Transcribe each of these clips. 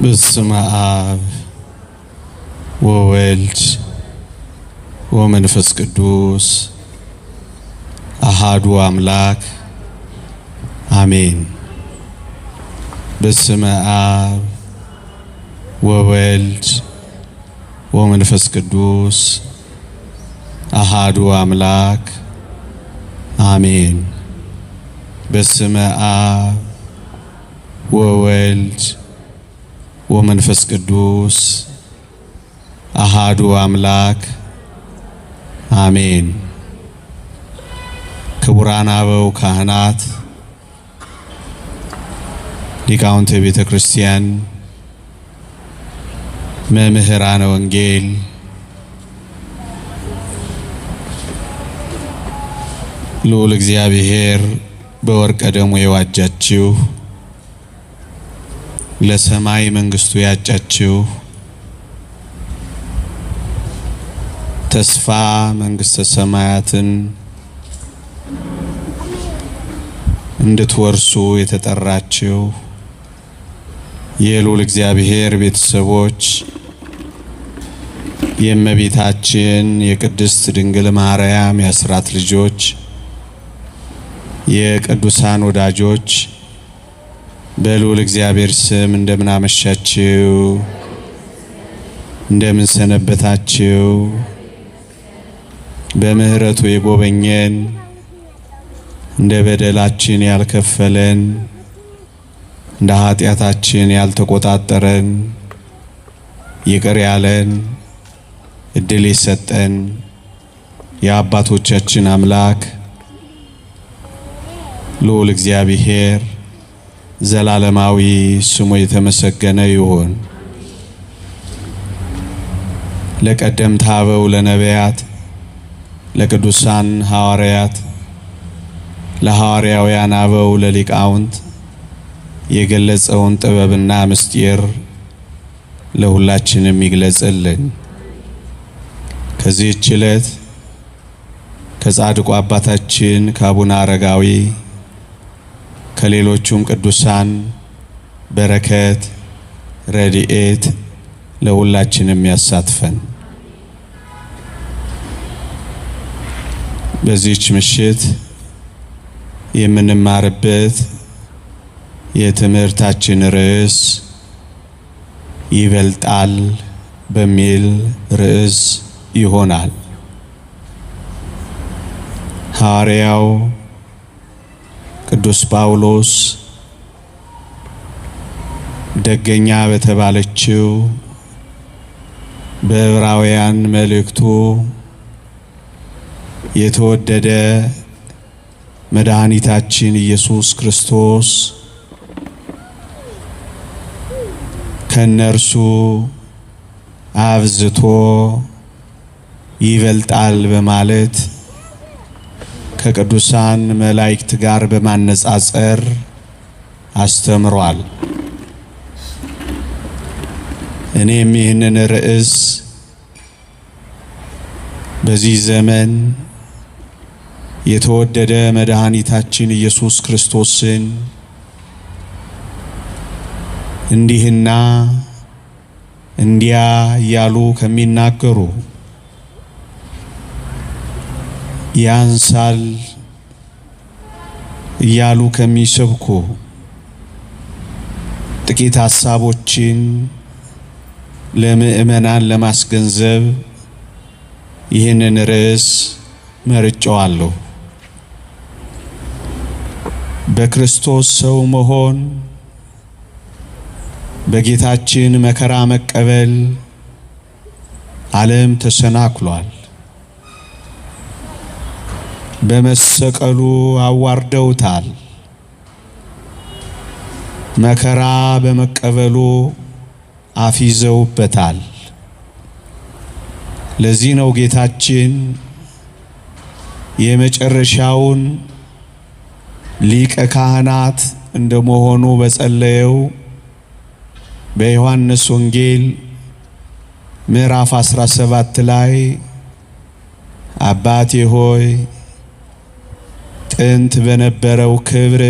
በስመ አብ ወወልድ ወመንፈስ ቅዱስ አሐዱ አምላክ አሜን። በስመ አብ ወወልድ ወመንፈስ ቅዱስ አሐዱ አምላክ አሜን። በስመ አብ ወወልድ ወመንፈስ ቅዱስ አሐዱ አምላክ አሜን። ክቡራን አበው ካህናት፣ ሊቃውንተ ቤተ ክርስቲያን፣ መምህራነ ወንጌል፣ ልዑል እግዚአብሔር በወርቀ ደሙ የዋጃችሁ ለሰማይ መንግስቱ ያጫችሁ ተስፋ መንግስተ ሰማያትን እንድትወርሱ የተጠራችሁ የልዑል እግዚአብሔር ቤተሰቦች፣ የእመቤታችን የቅድስት ድንግል ማርያም የአስራት ልጆች፣ የቅዱሳን ወዳጆች በልዑል እግዚአብሔር ስም እንደምን አመሻችሁ? እንደምን ሰነበታችሁ? በምህረቱ የጎበኘን እንደ በደላችን ያልከፈለን እንደ ኃጢአታችን ያልተቆጣጠረን ይቅር ያለን እድል የሰጠን የአባቶቻችን አምላክ ልዑል እግዚአብሔር ዘላለማዊ ስሙ የተመሰገነ ይሁን። ለቀደምት አበው ለነቢያት፣ ለቅዱሳን ሐዋርያት፣ ለሐዋርያውያን አበው ለሊቃውንት የገለጸውን ጥበብና ምስጢር ለሁላችንም ይግለጽልን። ከዚህች ዕለት ከጻድቁ አባታችን ከአቡነ አረጋዊ ከሌሎቹም ቅዱሳን በረከት ረድኤት ለሁላችንም ያሳትፈን። በዚህች ምሽት የምንማርበት የትምህርታችን ርዕስ ይበልጣል በሚል ርዕስ ይሆናል። ሐዋርያው ቅዱስ ጳውሎስ ደገኛ በተባለችው በዕብራውያን መልእክቱ የተወደደ መድኃኒታችን ኢየሱስ ክርስቶስ ከነርሱ አብዝቶ ይበልጣል በማለት ከቅዱሳን መላእክት ጋር በማነጻጸር አስተምሯል። እኔም ይህንን ርዕስ በዚህ ዘመን የተወደደ መድኃኒታችን ኢየሱስ ክርስቶስን እንዲህና እንዲያ እያሉ ከሚናገሩ ያንሳል እያሉ ከሚሰብኩ ጥቂት ሐሳቦችን ለምእመናን ለማስገንዘብ ይህንን ርዕስ መርጬዋለሁ። በክርስቶስ ሰው መሆን፣ በጌታችን መከራ መቀበል ዓለም ተሰናክሏል። በመሰቀሉ አዋርደውታል። መከራ በመቀበሉ አፊዘውበታል። ለዚህ ነው ጌታችን የመጨረሻውን ሊቀ ካህናት እንደመሆኑ በጸለየው በዮሐንስ ወንጌል ምዕራፍ 17 ላይ አባቴ ሆይ ጥንት በነበረው ክብር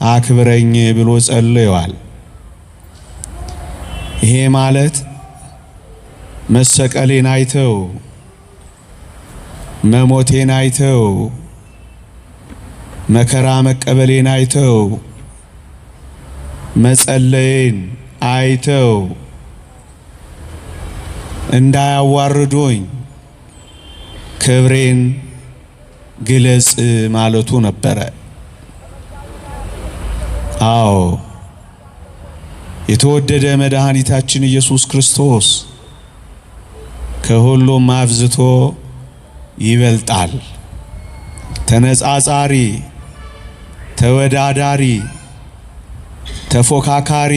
አክብረኝ ብሎ ጸልዮአል። ይሄ ማለት መሰቀሌን አይተው መሞቴን አይተው መከራ መቀበሌን አይተው መጸለይን አይተው እንዳያዋርዱኝ ክብሬን ግለጽ ማለቱ ነበረ። አዎ የተወደደ መድኃኒታችን ኢየሱስ ክርስቶስ ከሁሉም አብዝቶ ይበልጣል። ተነጻጻሪ፣ ተወዳዳሪ፣ ተፎካካሪ፣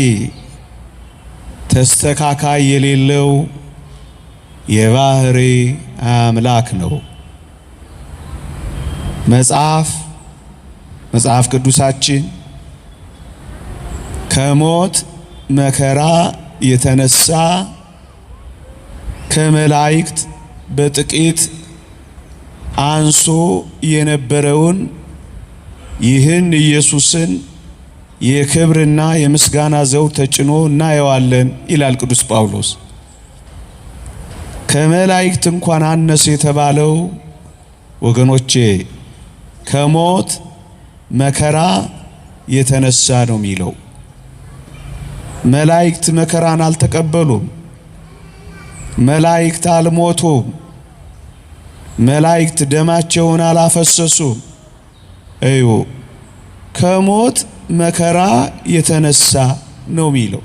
ተስተካካይ የሌለው የባህሪ አምላክ ነው። መጽሐፍ ቅዱሳችን ከሞት መከራ የተነሳ ከመላእክት በጥቂት አንሶ የነበረውን ይህን ኢየሱስን የክብርና የምስጋና ዘውድ ተጭኖ እናየዋለን ይላል ቅዱስ ጳውሎስ። ከመላእክት እንኳን አነሰ የተባለው ወገኖቼ ከሞት መከራ የተነሳ ነው የሚለው። መላእክት መከራን አልተቀበሉም። መላእክት አልሞቱም። መላእክት ደማቸውን አላፈሰሱም። እዩ ከሞት መከራ የተነሳ ነው የሚለው።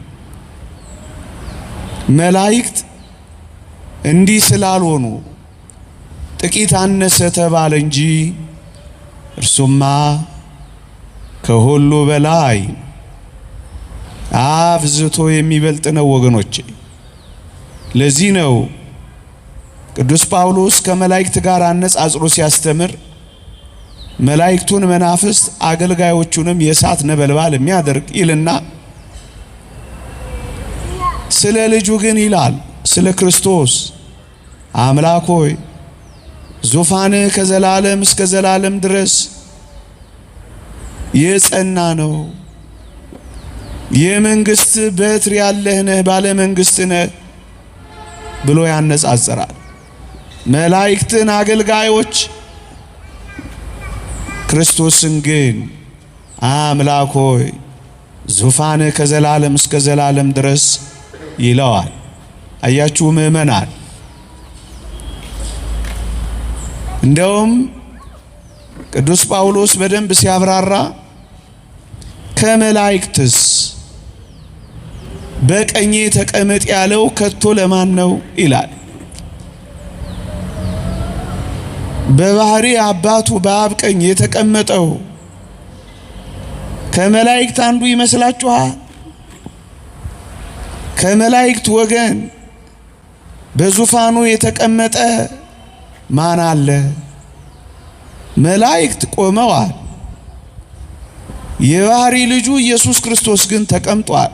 መላእክት እንዲህ ስላልሆኑ ጥቂት አነሰ ተባለ እንጂ እርሱማ ከሁሉ በላይ አብዝቶ የሚበልጥ ነው ወገኖቼ። ለዚህ ነው ቅዱስ ጳውሎስ ከመላእክት ጋር አነጻጽሮ ሲያስተምር መላእክቱን መናፍስት አገልጋዮቹንም የእሳት ነበልባል የሚያደርግ ይልና ስለ ልጁ ግን ይላል ስለ ክርስቶስ አምላክ ሆይ ዙፋንህ ከዘላለም እስከ ዘላለም ድረስ የጸና ነው። የመንግስት በትር ያለህ ነህ፣ ባለ መንግስት ነህ ብሎ ያነጻጽራል። መላእክትን አገልጋዮች፣ ክርስቶስን ግን አምላክ ሆይ ዙፋንህ ከዘላለም እስከ ዘላለም ድረስ ይለዋል። አያችሁ ምእመናን፣ እንደውም ቅዱስ ጳውሎስ በደንብ ሲያብራራ ከመላእክትስ በቀኜ ተቀመጥ ያለው ከቶ ለማን ነው ይላል። በባህሪ አባቱ በአብ ቀኝ የተቀመጠው ከመላእክት አንዱ ይመስላችኋል? ከመላእክት ወገን በዙፋኑ የተቀመጠ ማን አለ? መላእክት ቆመዋል። የባህሪ ልጁ ኢየሱስ ክርስቶስ ግን ተቀምጧል።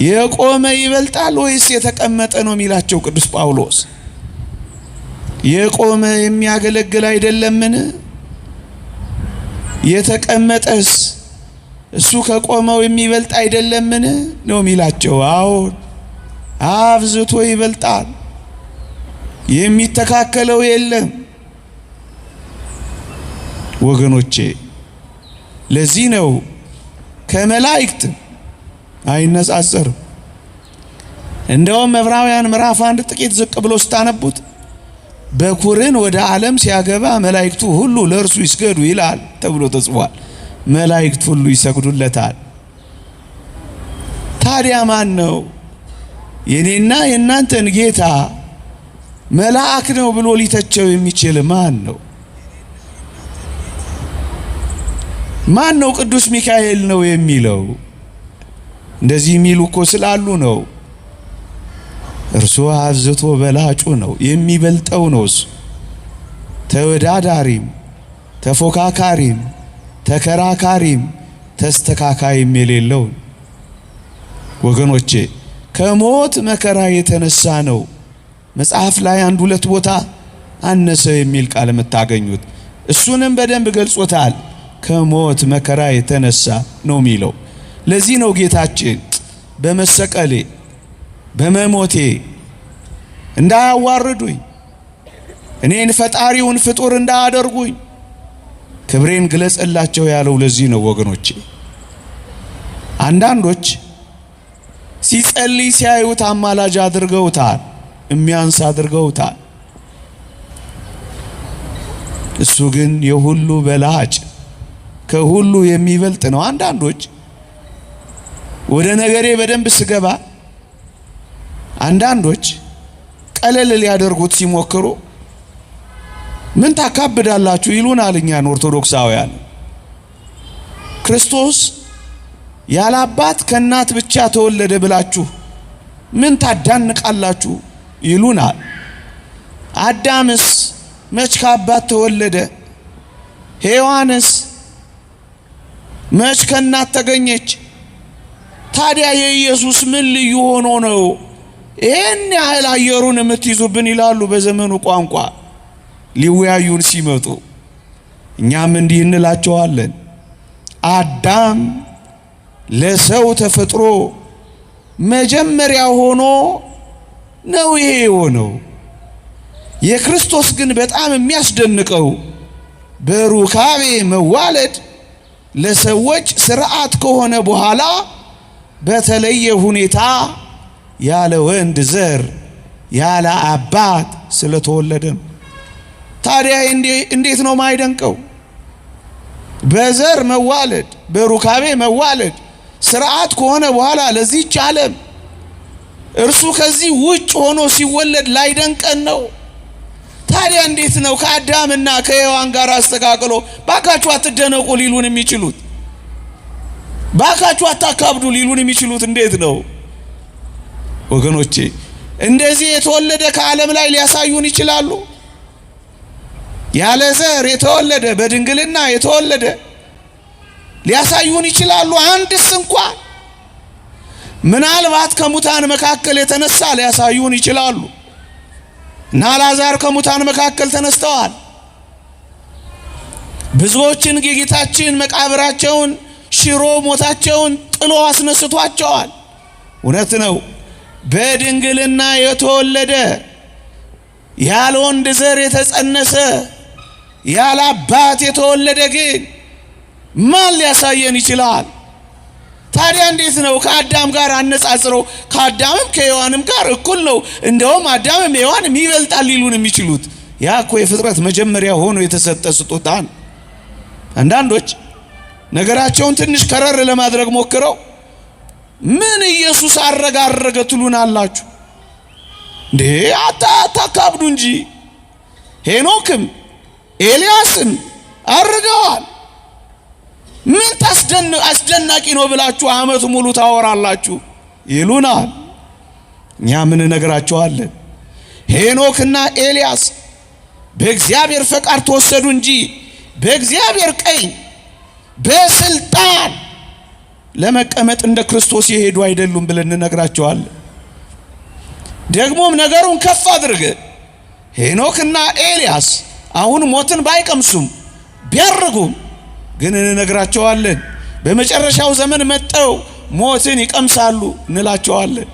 የቆመ ይበልጣል ወይስ የተቀመጠ ነው የሚላቸው ቅዱስ ጳውሎስ? የቆመ የሚያገለግል አይደለምን? የተቀመጠስ እሱ ከቆመው የሚበልጥ አይደለምን ነው የሚላቸው። አዎን አብዝቶ ይበልጣል፣ የሚተካከለው የለም ወገኖቼ። ለዚህ ነው ከመላእክት አይነጻጸርም። እንደውም ዕብራውያን ምዕራፍ 1 ጥቂት ዝቅ ብሎ ስታነቡት በኩርን ወደ ዓለም ሲያገባ መላእክቱ ሁሉ ለእርሱ ይስገዱ ይላል ተብሎ ተጽፏል። መላእክት ሁሉ ይሰግዱለታል። ታዲያ ማን ነው የኔና የእናንተን ጌታ መልአክ ነው ብሎ ሊተቸው የሚችል? ማን ነው? ማን ነው ቅዱስ ሚካኤል ነው የሚለው? እንደዚህ የሚሉ እኮ ስላሉ ነው። እርሱ አብዝቶ በላጩ ነው፣ የሚበልጠው ነው። እሱ ተወዳዳሪም ተፎካካሪም ተከራካሪም ተስተካካይም የሌለው ወገኖቼ ከሞት መከራ የተነሳ ነው። መጽሐፍ ላይ አንድ ሁለት ቦታ አነሰ የሚል ቃል የምታገኙት፣ እሱንም በደንብ ገልጾታል። ከሞት መከራ የተነሳ ነው የሚለው። ለዚህ ነው ጌታችን በመሰቀሌ በመሞቴ እንዳያዋርዱኝ እኔን ፈጣሪውን ፍጡር እንዳያደርጉኝ ክብሬን ግለጽላቸው ያለው ለዚህ ነው ወገኖቼ። አንዳንዶች ሲጸልይ ሲያዩት አማላጅ አድርገውታል፣ የሚያንስ አድርገውታል። እሱ ግን የሁሉ በላጭ ከሁሉ የሚበልጥ ነው። አንዳንዶች ወደ ነገሬ በደንብ ስገባ አንዳንዶች ቀለል ሊያደርጉት ሲሞክሩ ምን ታካብዳላችሁ ይሉናል እኛን ኦርቶዶክሳውያን። ክርስቶስ ያለ አባት ከእናት ብቻ ተወለደ ብላችሁ ምን ታዳንቃላችሁ ይሉናል። አዳምስ መች ከአባት ተወለደ? ሔዋንስ መች ከእናት ተገኘች? ታዲያ የኢየሱስ ምን ልዩ ሆኖ ነው ይህን ያህል አየሩን የምትይዙብን ይላሉ በዘመኑ ቋንቋ ሊወያዩን ሲመጡ። እኛም እንዲህ እንላቸዋለን፣ አዳም ለሰው ተፈጥሮ መጀመሪያ ሆኖ ነው ይሄ የሆነው። የክርስቶስ ግን በጣም የሚያስደንቀው በሩካቤ መዋለድ ለሰዎች ሥርዓት ከሆነ በኋላ በተለየ ሁኔታ ያለ ወንድ ዘር ያለ አባት ስለተወለደም። ታዲያ እንዴት ነው ማይደንቀው? በዘር መዋለድ በሩካቤ መዋለድ ሥርዓት ከሆነ በኋላ ለዚህች ዓለም እርሱ ከዚህ ውጭ ሆኖ ሲወለድ ላይደንቀን ነው? ታዲያ እንዴት ነው ከአዳምና ከሔዋን ጋር አስተካክሎ ባካችሁ አትደነቁ ሊሉን የሚችሉት? ባካችሁ አታካብዱ ሊሉን የሚችሉት እንዴት ነው? ወገኖቼ እንደዚህ የተወለደ ከዓለም ላይ ሊያሳዩን ይችላሉ? ያለ ዘር የተወለደ በድንግልና የተወለደ ሊያሳዩን ይችላሉ? አንድስ እንኳን ምናልባት ከሙታን መካከል የተነሳ ሊያሳዩን ይችላሉ። እና አልዓዛር ከሙታን መካከል ተነስተዋል። ብዙዎችን ጌታችን መቃብራቸውን ሽሮ ሞታቸውን ጥሎ አስነስቷቸዋል። እውነት ነው። በድንግልና የተወለደ ያለ ወንድ ዘር የተጸነሰ ያለ አባት የተወለደ ግን ማን ሊያሳየን ይችላል? ታዲያ እንዴት ነው ከአዳም ጋር አነጻጽረው ከአዳምም ከሔዋንም ጋር እኩል ነው እንደውም አዳምም ሔዋንም ይበልጣል ሊሉን የሚችሉት? ያ እኮ የፍጥረት መጀመሪያ ሆኖ የተሰጠ ስጦታ ነው። አንዳንዶች ነገራቸውን ትንሽ ከረር ለማድረግ ሞክረው ምን ኢየሱስ አረጋረገ ትሉናላችሁ እንዴ? አታካብዱ እንጂ ሄኖክም ኤልያስም አርገዋል። ምን አስደናቂ ነው ብላችሁ ዓመት ሙሉ ታወራላችሁ ይሉናል። እኛ ምን ነገራቸዋለን? ሄኖክና ኤልያስ በእግዚአብሔር ፈቃድ ተወሰዱ እንጂ በእግዚአብሔር ቀኝ በስልጣን ለመቀመጥ እንደ ክርስቶስ የሄዱ አይደሉም ብለን እንነግራቸዋለን። ደግሞም ነገሩን ከፍ አድርገ ሄኖክና ኤልያስ አሁን ሞትን ባይቀምሱም ቢያርጉም ግን እንነግራቸዋለን በመጨረሻው ዘመን መጥተው ሞትን ይቀምሳሉ እንላቸዋለን።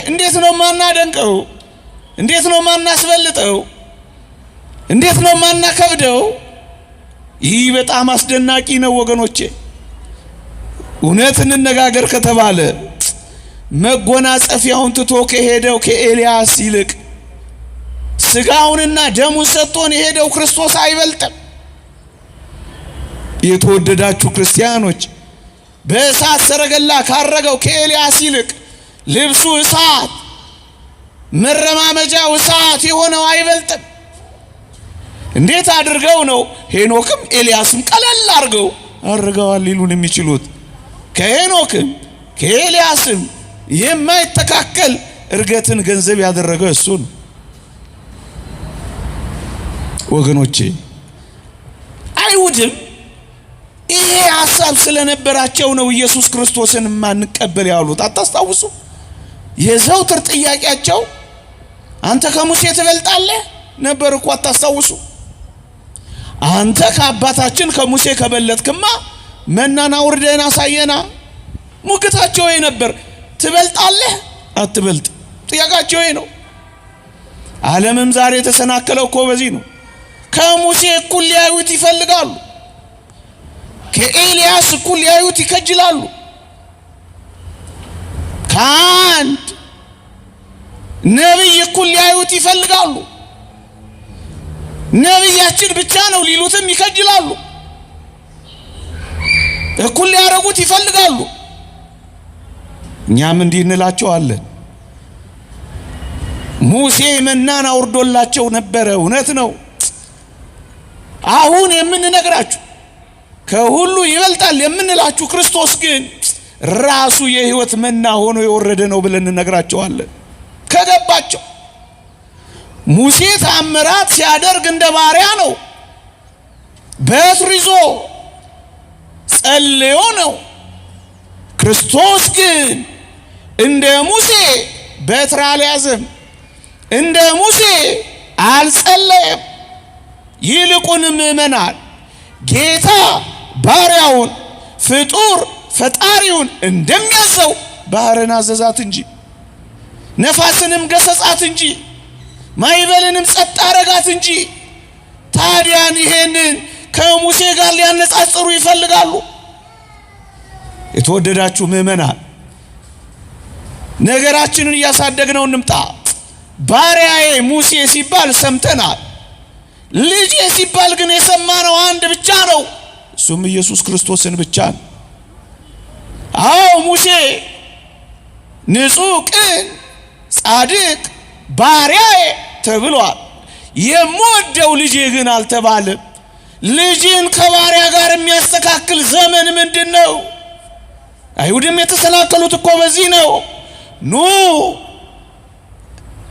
እንዴት ነው ማናደንቀው? እንዴት ነው ማናስበልጠው? እንዴት ነው ማናከብደው? ይህ በጣም አስደናቂ ነው ወገኖቼ። እውነት እንነጋገር ከተባለ መጎናጸፊያውን ትቶ ከሄደው ከኤልያስ ይልቅ ስጋውንና ደሙን ሰጥቶን የሄደው ክርስቶስ አይበልጥም? የተወደዳችሁ ክርስቲያኖች በእሳት ሰረገላ ካረገው ከኤልያስ ይልቅ ልብሱ እሳት መረማመጃው እሳት የሆነው አይበልጥም? እንዴት አድርገው ነው ሄኖክም ኤልያስም ቀለል አድርገዋል ሊሉን የሚችሉት? ከሄኖክም ከኤልያስም የማይተካከል እርገትን ገንዘብ ያደረገ እሱ ነው። ወገኖቼ አይሁድም ይሄ ሐሳብ ስለነበራቸው ነው ኢየሱስ ክርስቶስን ማንቀበል ያሉት። አታስታውሱ? የዘውትር ጥያቄያቸው አንተ ከሙሴ ትበልጣለህ ነበር እኮ። አታስታውሱ? አንተ ከአባታችን ከሙሴ ከበለጥክማ መናን አውርደን አሳየና ሙግታቸው ነበር። ትበልጣለህ አትበልጥ? ጥያቄያቸው ነው። ዓለምም ዛሬ የተሰናከለው እኮ በዚህ ነው። ከሙሴ እኩል ሊያዩት ይፈልጋሉ። ከኤልያስ እኩል ሊያዩት ይከጅላሉ። ከአንድ ነቢይ እኩል ሊያዩት ይፈልጋሉ። ነቢያችን ብቻ ነው ሊሉትም ይከጅላሉ። እኩል ሊያረጉት ይፈልጋሉ። እኛም እንዲህ እንላቸዋለን። ሙሴ መናን አውርዶላቸው ነበረ፣ እውነት ነው። አሁን የምንነግራችሁ ከሁሉ ይበልጣል የምንላችሁ ክርስቶስ ግን ራሱ የሕይወት መና ሆኖ የወረደ ነው ብለን እንነግራቸዋለን። ከገባቸው ሙሴ ተአምራት ሲያደርግ እንደ ባሪያ ነው። በትር ይዞ ጸልዮ ነው። ክርስቶስ ግን እንደ ሙሴ በትር አልያዘም፣ እንደ ሙሴ አልጸለየም። ይልቁንም ምእመናን ጌታ ባሪያውን ፍጡር ፈጣሪውን እንደሚያዘው ባህርን አዘዛት እንጂ ነፋስንም ገሰጻት እንጂ ማይበልንም ጸጥ አረጋት እንጂ። ታዲያን ይሄንን ከሙሴ ጋር ሊያነጻጽሩ ይፈልጋሉ። የተወደዳችሁ ምእመናን ነገራችንን እያሳደግነው እንምጣ። ባሪያዬ ሙሴ ሲባል ሰምተናል። ልጄ ሲባል ግን የሰማነው አንድ ብቻ ነው፣ እሱም ኢየሱስ ክርስቶስን ብቻ ነው። አዎ ሙሴ ንጹሕ፣ ቅን፣ ጻድቅ ባሪያዬ ተብሏል። የምወደው ልጄ ግን አልተባለም። ልጅን ከባሪያ ጋር የሚያስተካክል ዘመን ምንድን ነው? አይሁድም የተሰናከሉት እኮ በዚህ ነው። ኑ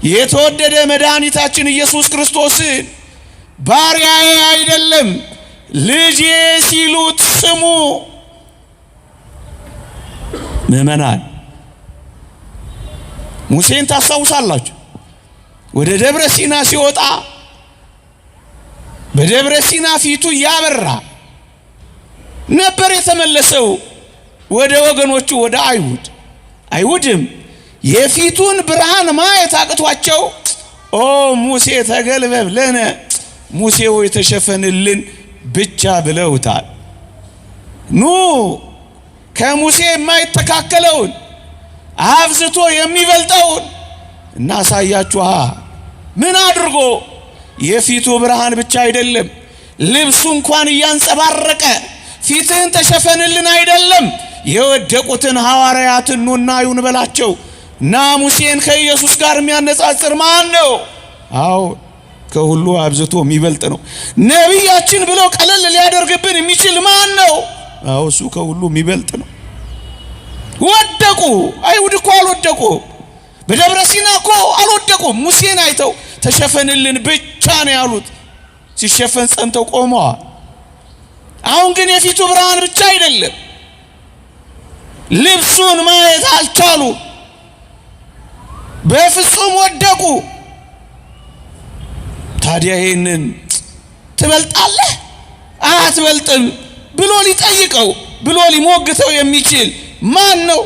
የተወደደ መድኃኒታችን ኢየሱስ ክርስቶስን ባሪያዬ አይደለም ልጄ ሲሉት ስሙ። ምእመናን ሙሴን ታስታውሳላችሁ? ወደ ደብረ ሲና ሲወጣ በደብረ ሲና ፊቱ ያበራ ነበር የተመለሰው ወደ ወገኖቹ ወደ አይሁድም የፊቱን ብርሃን ማየት አቅቷቸው ኦ ሙሴ ተገልበብ ለነ ሙሴ ሆይ ተሸፈንልን ብቻ ብለውታል። ኑ ከሙሴ የማይተካከለውን አብዝቶ የሚበልጠውን እናሳያችኋ። ምን አድርጎ? የፊቱ ብርሃን ብቻ አይደለም፣ ልብሱ እንኳን እያንጸባረቀ ፊትህን ተሸፈንልን አይደለም። የወደቁትን ሐዋርያትን ኑና ይሁን በላቸው እና ሙሴን ከኢየሱስ ጋር የሚያነጻጽር ማን ነው? አዎ ከሁሉ አብዝቶ የሚበልጥ ነው። ነቢያችን ብለው ቀለል ሊያደርግብን የሚችል ማን ነው? አዎ እሱ ከሁሉ የሚበልጥ ነው። ወደቁ። አይሁድ እኮ አልወደቁ። በደብረ ሲና እኮ አልወደቁ። ሙሴን አይተው ተሸፈንልን ብቻ ነው ያሉት። ሲሸፈን ጸንተው ቆመዋል። አሁን ግን የፊቱ ብርሃን ብቻ አይደለም፣ ልብሱን ማየት አልቻሉ። በፍጹም ወደቁ። ታዲያ ይሄንን ትበልጣለህ አትበልጥም ብሎ ሊጠይቀው ብሎ ሊሞግተው የሚችል ማን ነው?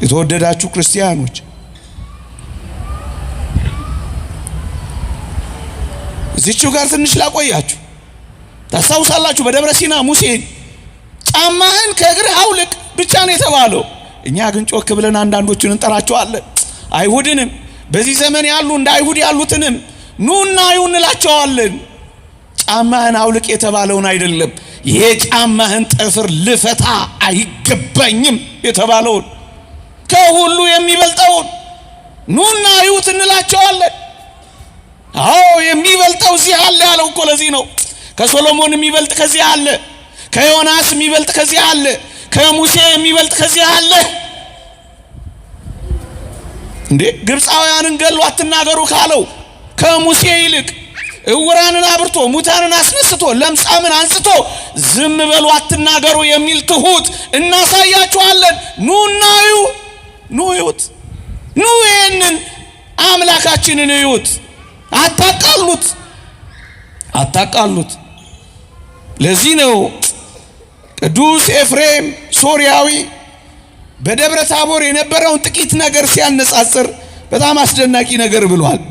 የተወደዳችሁ ክርስቲያኖች እዚህው ጋር ትንሽ ላቆያችሁ። ታስታውሳላችሁ በደብረ ሲና ሙሴን ጫማህን ከእግርህ አውልቅ ብቻ ነው የተባለው። እኛ ግን ጮክ ብለን አንዳንዶቹን እንጠራቸዋለን። አይሁድንም በዚህ ዘመን ያሉ እንደ አይሁድ ያሉትንም ኑና ይሁን እንላቸዋለን። ጫማህን አውልቅ የተባለውን አይደለም፣ የጫማህን ጠፍር ልፈታ አይገባኝም የተባለውን ከሁሉ የሚበልጠውን ኑና ይሁት እንላቸዋለን። አዎ የሚበልጠው እዚህ አለ ያለው እኮ ለዚህ ነው። ከሶሎሞን የሚበልጥ ከዚህ አለ፣ ከዮናስ የሚበልጥ ከዚህ አለ፣ ከሙሴ የሚበልጥ ከዚህ አለ። እንዴ ግብፃውያንን ገሉ አትናገሩ ካለው ከሙሴ ይልቅ እውራንን አብርቶ ሙታንን አስነስቶ ለምጻምን አንስቶ ዝም በሉ አትናገሩ የሚል ትሁት እናሳያችኋለን። ኑና እዩ፣ ኑ እዩት፣ ኑ ይህንን አምላካችንን እዩት። አታቃሉት። ለዚህ ነው ቅዱስ ኤፍሬም ሶርያዊ በደብረ ታቦር የነበረውን ጥቂት ነገር ሲያነጻጽር በጣም አስደናቂ ነገር ብሏል።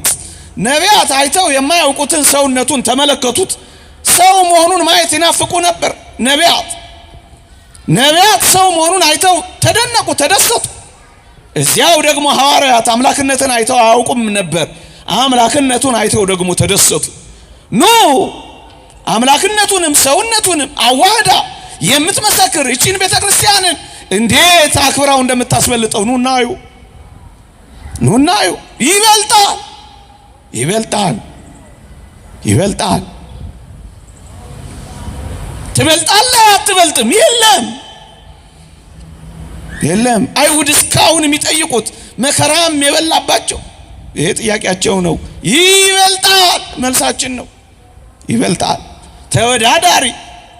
ነቢያት አይተው የማያውቁትን ሰውነቱን ተመለከቱት። ሰው መሆኑን ማየት ይናፍቁ ነበር። ነቢያት ሰው መሆኑን አይተው ተደነቁ፣ ተደሰቱ። እዚያው ደግሞ ሐዋርያት አምላክነትን አይተው አያውቁም ነበር። አምላክነቱን አይተው ደግሞ ተደሰቱ። ኑ አምላክነቱንም ሰውነቱንም አዋህዳ የምትመሰክር እቺን ቤተክርስቲያንን እንዴት አክብራው እንደምታስበልጠው ኑናዩ ይበልጣል። ትበልጣለህ አትበልጥም? የለም። አይሁድ እስካሁን የሚጠይቁት መከራም የበላባቸው ይሄ ጥያቄያቸው ነው። ይበልጣል መልሳችን ነው። ይበልጣል። ተወዳዳሪ፣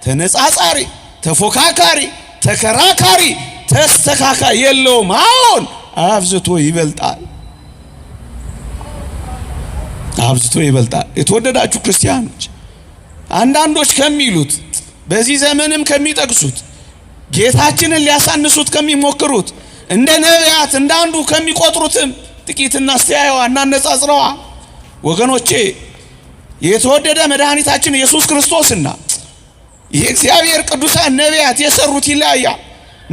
ተነጻጻሪ፣ ተፎካካሪ፣ ተከራካሪ፣ ተስተካካይ የለውም። አሁን አብዝቶ ይበልጣል። የተወደዳችሁ ክርስቲያኖች አንዳንዶች ከሚሉት በዚህ ዘመንም ከሚጠቅሱት ጌታችንን ሊያሳንሱት ከሚሞክሩት እንደ ነቢያት እንዳንዱ ከሚቆጥሩትም ጥቂት እናስተያየዋ እናነጻጽረዋ። ወገኖቼ የተወደደ መድኃኒታችን ኢየሱስ ክርስቶስና የእግዚአብሔር ቅዱሳን ነቢያት የሰሩት ይለያያል።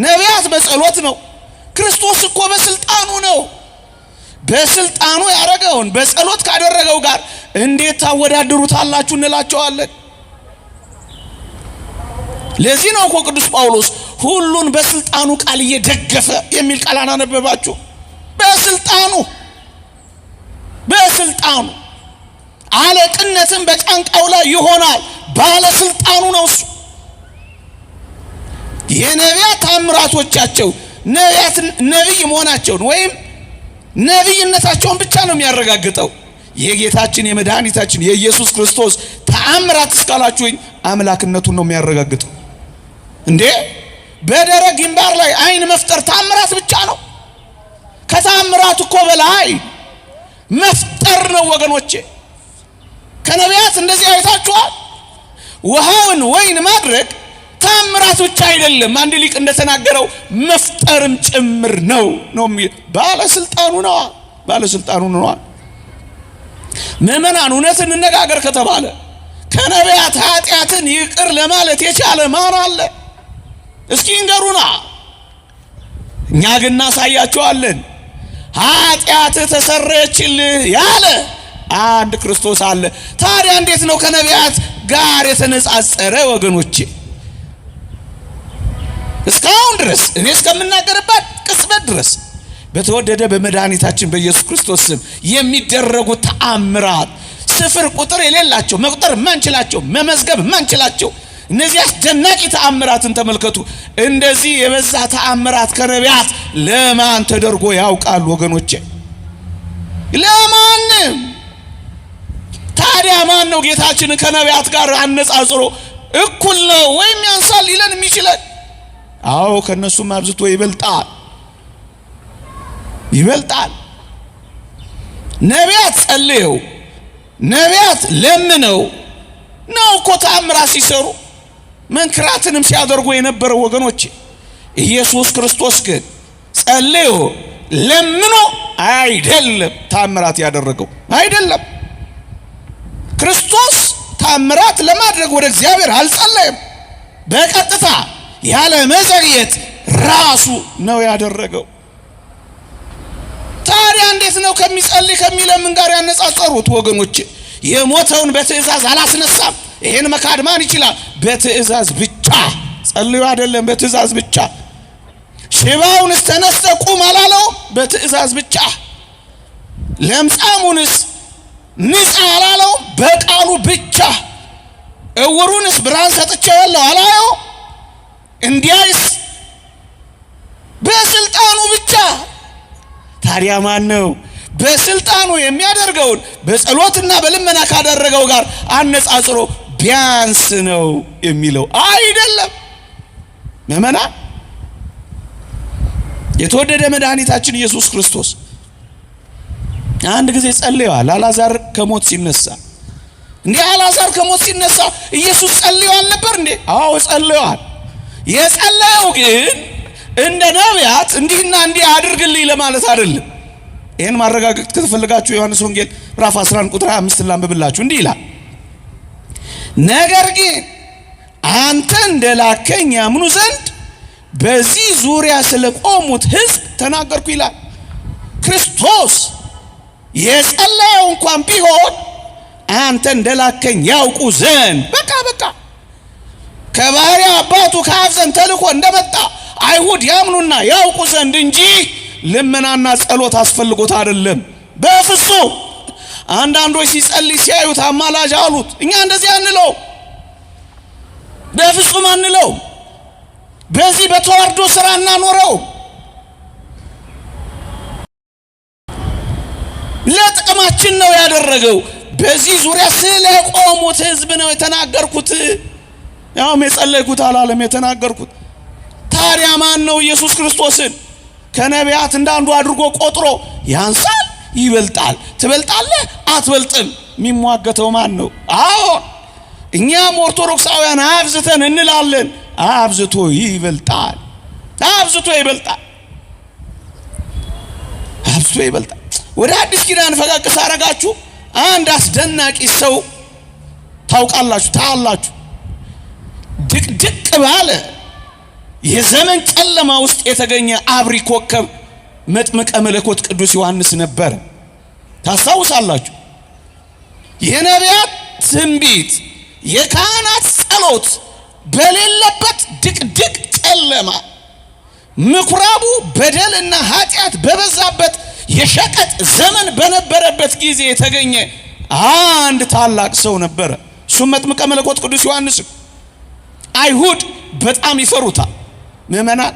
ነቢያት በጸሎት ነው። ክርስቶስ እኮ በስልጣኑ ነው። በስልጣኑ ያደረገውን በጸሎት ካደረገው ጋር እንዴት ታወዳድሩታላችሁ እንላቸዋለን። ለዚህ ነው እኮ ቅዱስ ጳውሎስ ሁሉን በስልጣኑ ቃል እየደገፈ የሚል ቃል አናነበባችሁ? በስልጣኑ አለቅነትን በጫንቃው ላይ ይሆናል። ባለስልጣኑ ነው እሱ። የነቢያት ታምራቶቻቸው ነቢይ መሆናቸውን ወይም ነቢይነታቸውን ብቻ ነው የሚያረጋግጠው። የጌታችን የመድኃኒታችን የኢየሱስ ክርስቶስ ተአምራት እስካላችሁኝ አምላክነቱን ነው የሚያረጋግጠው። እንዴ በደረቅ ግንባር ላይ አይን መፍጠር ተአምራት ብቻ ነው? ከተአምራት እኮ በላይ መፍጠር ነው ወገኖቼ። ከነቢያት እንደዚህ አይታችኋል? ውሃውን ወይን ማድረግ ተአምራት ብቻ አይደለም። አንድ ሊቅ እንደተናገረው መፍጠርም ጭምር ነው። ባለስልጣኑ ነው። ምእመናን እውነት እንነጋገር ከተባለ ከነቢያት ኃጢአትን ይቅር ለማለት የቻለ ማን አለ? እስኪ እንገሩና። እኛ ግን እናሳያቸዋለን። ኃጢአት ተሰረየችልህ ያለ አንድ ክርስቶስ አለ። ታዲያ እንዴት ነው ከነቢያት ጋር የተነጻጸረ ወገኖቼ? እስካሁን ድረስ እኔ እስከምናገርባት ቅጽበት ድረስ በተወደደ በመድኃኒታችን በኢየሱስ ክርስቶስ ስም የሚደረጉ ተአምራት ስፍር ቁጥር የሌላቸው፣ መቁጠር ማንችላቸው፣ መመዝገብ ማንችላቸው እነዚህ አስደናቂ ተአምራትን ተመልከቱ። እንደዚህ የበዛ ተአምራት ከነቢያት ለማን ተደርጎ ያውቃል ወገኖቼ? ለማንም። ታዲያ ማን ነው ጌታችንን ከነቢያት ጋር አነጻጽሮ እኩል ነው ወይም ያንሳል ሊለን የሚችለን? አዎ ከነሱም አብዝቶ ይበልጣል። ነቢያት ጸልየው፣ ነቢያት ለምነው ነው እኮ ተአምራት ሲሰሩ መንክራትንም ሲያደርጉ የነበረው ወገኖቼ። ኢየሱስ ክርስቶስ ግን ጸልዮ ለምኖ አይደለም ተአምራት ያደረገው። አይደለም። ክርስቶስ ተአምራት ለማድረግ ወደ እግዚአብሔር አልጸለየም። በቀጥታ ያለ መዘግየት ራሱ ነው ያደረገው። ታዲያ እንዴት ነው ከሚጸልይ ከሚለምን ጋር ያነጻጸሩት ወገኖቼ? የሞተውን በትእዛዝ አላስነሳም። ይሄን መካድ ማን ይችላል? በትእዛዝ ብቻ ጸልዩ አይደለም፣ በትእዛዝ ብቻ። ሽባውንስ ተነስተ ቁም አላለው? በትእዛዝ ብቻ። ለምጻሙንስ ንጻ አላለው? በቃሉ ብቻ። እውሩንስ ብርሃን ሰጥቼዋለሁ አላለው? እንዲያይስ በስልጣኑ ብቻ። ታዲያ ማን ነው በስልጣኑ የሚያደርገውን በጸሎትና በልመና ካደረገው ጋር አነጻጽሮ ቢያንስ ነው የሚለው? አይደለም። ምእመናን የተወደደ መድኃኒታችን ኢየሱስ ክርስቶስ አንድ ጊዜ ጸልየዋል። አልዓዛር ከሞት ሲነሳ እንዴ አልዓዛር ከሞት ሲነሳ ኢየሱስ ጸልዮ አልነበር እንዴ? አዎ ጸልየዋል። የጸለየው ግን እንደ ነቢያት እንዲህና እንዲህ አድርግልኝ ለማለት አይደለም። ይሄን ማረጋገጥ ከተፈለጋችሁ ዮሐንስ ወንጌል ምዕራፍ 11 ቁጥር 25 ላንብብላችሁ። እንዲህ ይላል፣ ነገር ግን አንተ እንደላከኝ ያምኑ ዘንድ በዚህ ዙሪያ ስለቆሙት ሕዝብ ተናገርኩ ይላል። ክርስቶስ የጸለየው እንኳን ቢሆን አንተ እንደላከኝ ያውቁ ዘንድ በቃ ከባህሪ አባቱ ከአብ ዘንድ ተልኮ እንደመጣ አይሁድ ያምኑና ያውቁ ዘንድ እንጂ ልመናና ጸሎት አስፈልጎት አይደለም። በፍጹም አንዳንዶች ሲጸልይ ሲያዩት አማላጅ አሉት። እኛ እንደዚህ አንለው፣ በፍጹም አንለው። በዚህ በተዋርዶ ስራ እናኖረው። ለጥቅማችን ነው ያደረገው። በዚህ ዙሪያ ስለቆሙት ሕዝብ ነው የተናገርኩት። ያውም የጸለይኩት አላለም የተናገርኩት። ታዲያ ማን ነው ኢየሱስ ክርስቶስን ከነቢያት እንዳንዱ አድርጎ ቆጥሮ ያንሳል ይበልጣል፣ ትበልጣለህ አትበልጥም የሚሟገተው ማን ነው? አዎ እኛም ኦርቶዶክሳውያን አብዝተን እንላለን። አብዝቶ ይበልጣል፣ አብዝቶ ይበልጣል፣ አብዝቶ ይበልጣል። ወደ አዲስ ኪዳን ፈቀቅ ሳረጋችሁ አንድ አስደናቂ ሰው ታውቃላችሁ፣ ታያላችሁ። ድቅድቅ ባለ የዘመን ጨለማ ውስጥ የተገኘ አብሪ ኮከብ መጥምቀ መለኮት ቅዱስ ዮሐንስ ነበር። ታስታውሳላችሁ። የነቢያት ትንቢት የካህናት ጸሎት በሌለበት ድቅድቅ ጨለማ ምኩራቡ በደልና ኃጢአት በበዛበት የሸቀጥ ዘመን በነበረበት ጊዜ የተገኘ አንድ ታላቅ ሰው ነበረ። እሱም መጥምቀ መለኮት ቅዱስ ዮሐንስ። አይሁድ በጣም ይፈሩታል። ምእመናን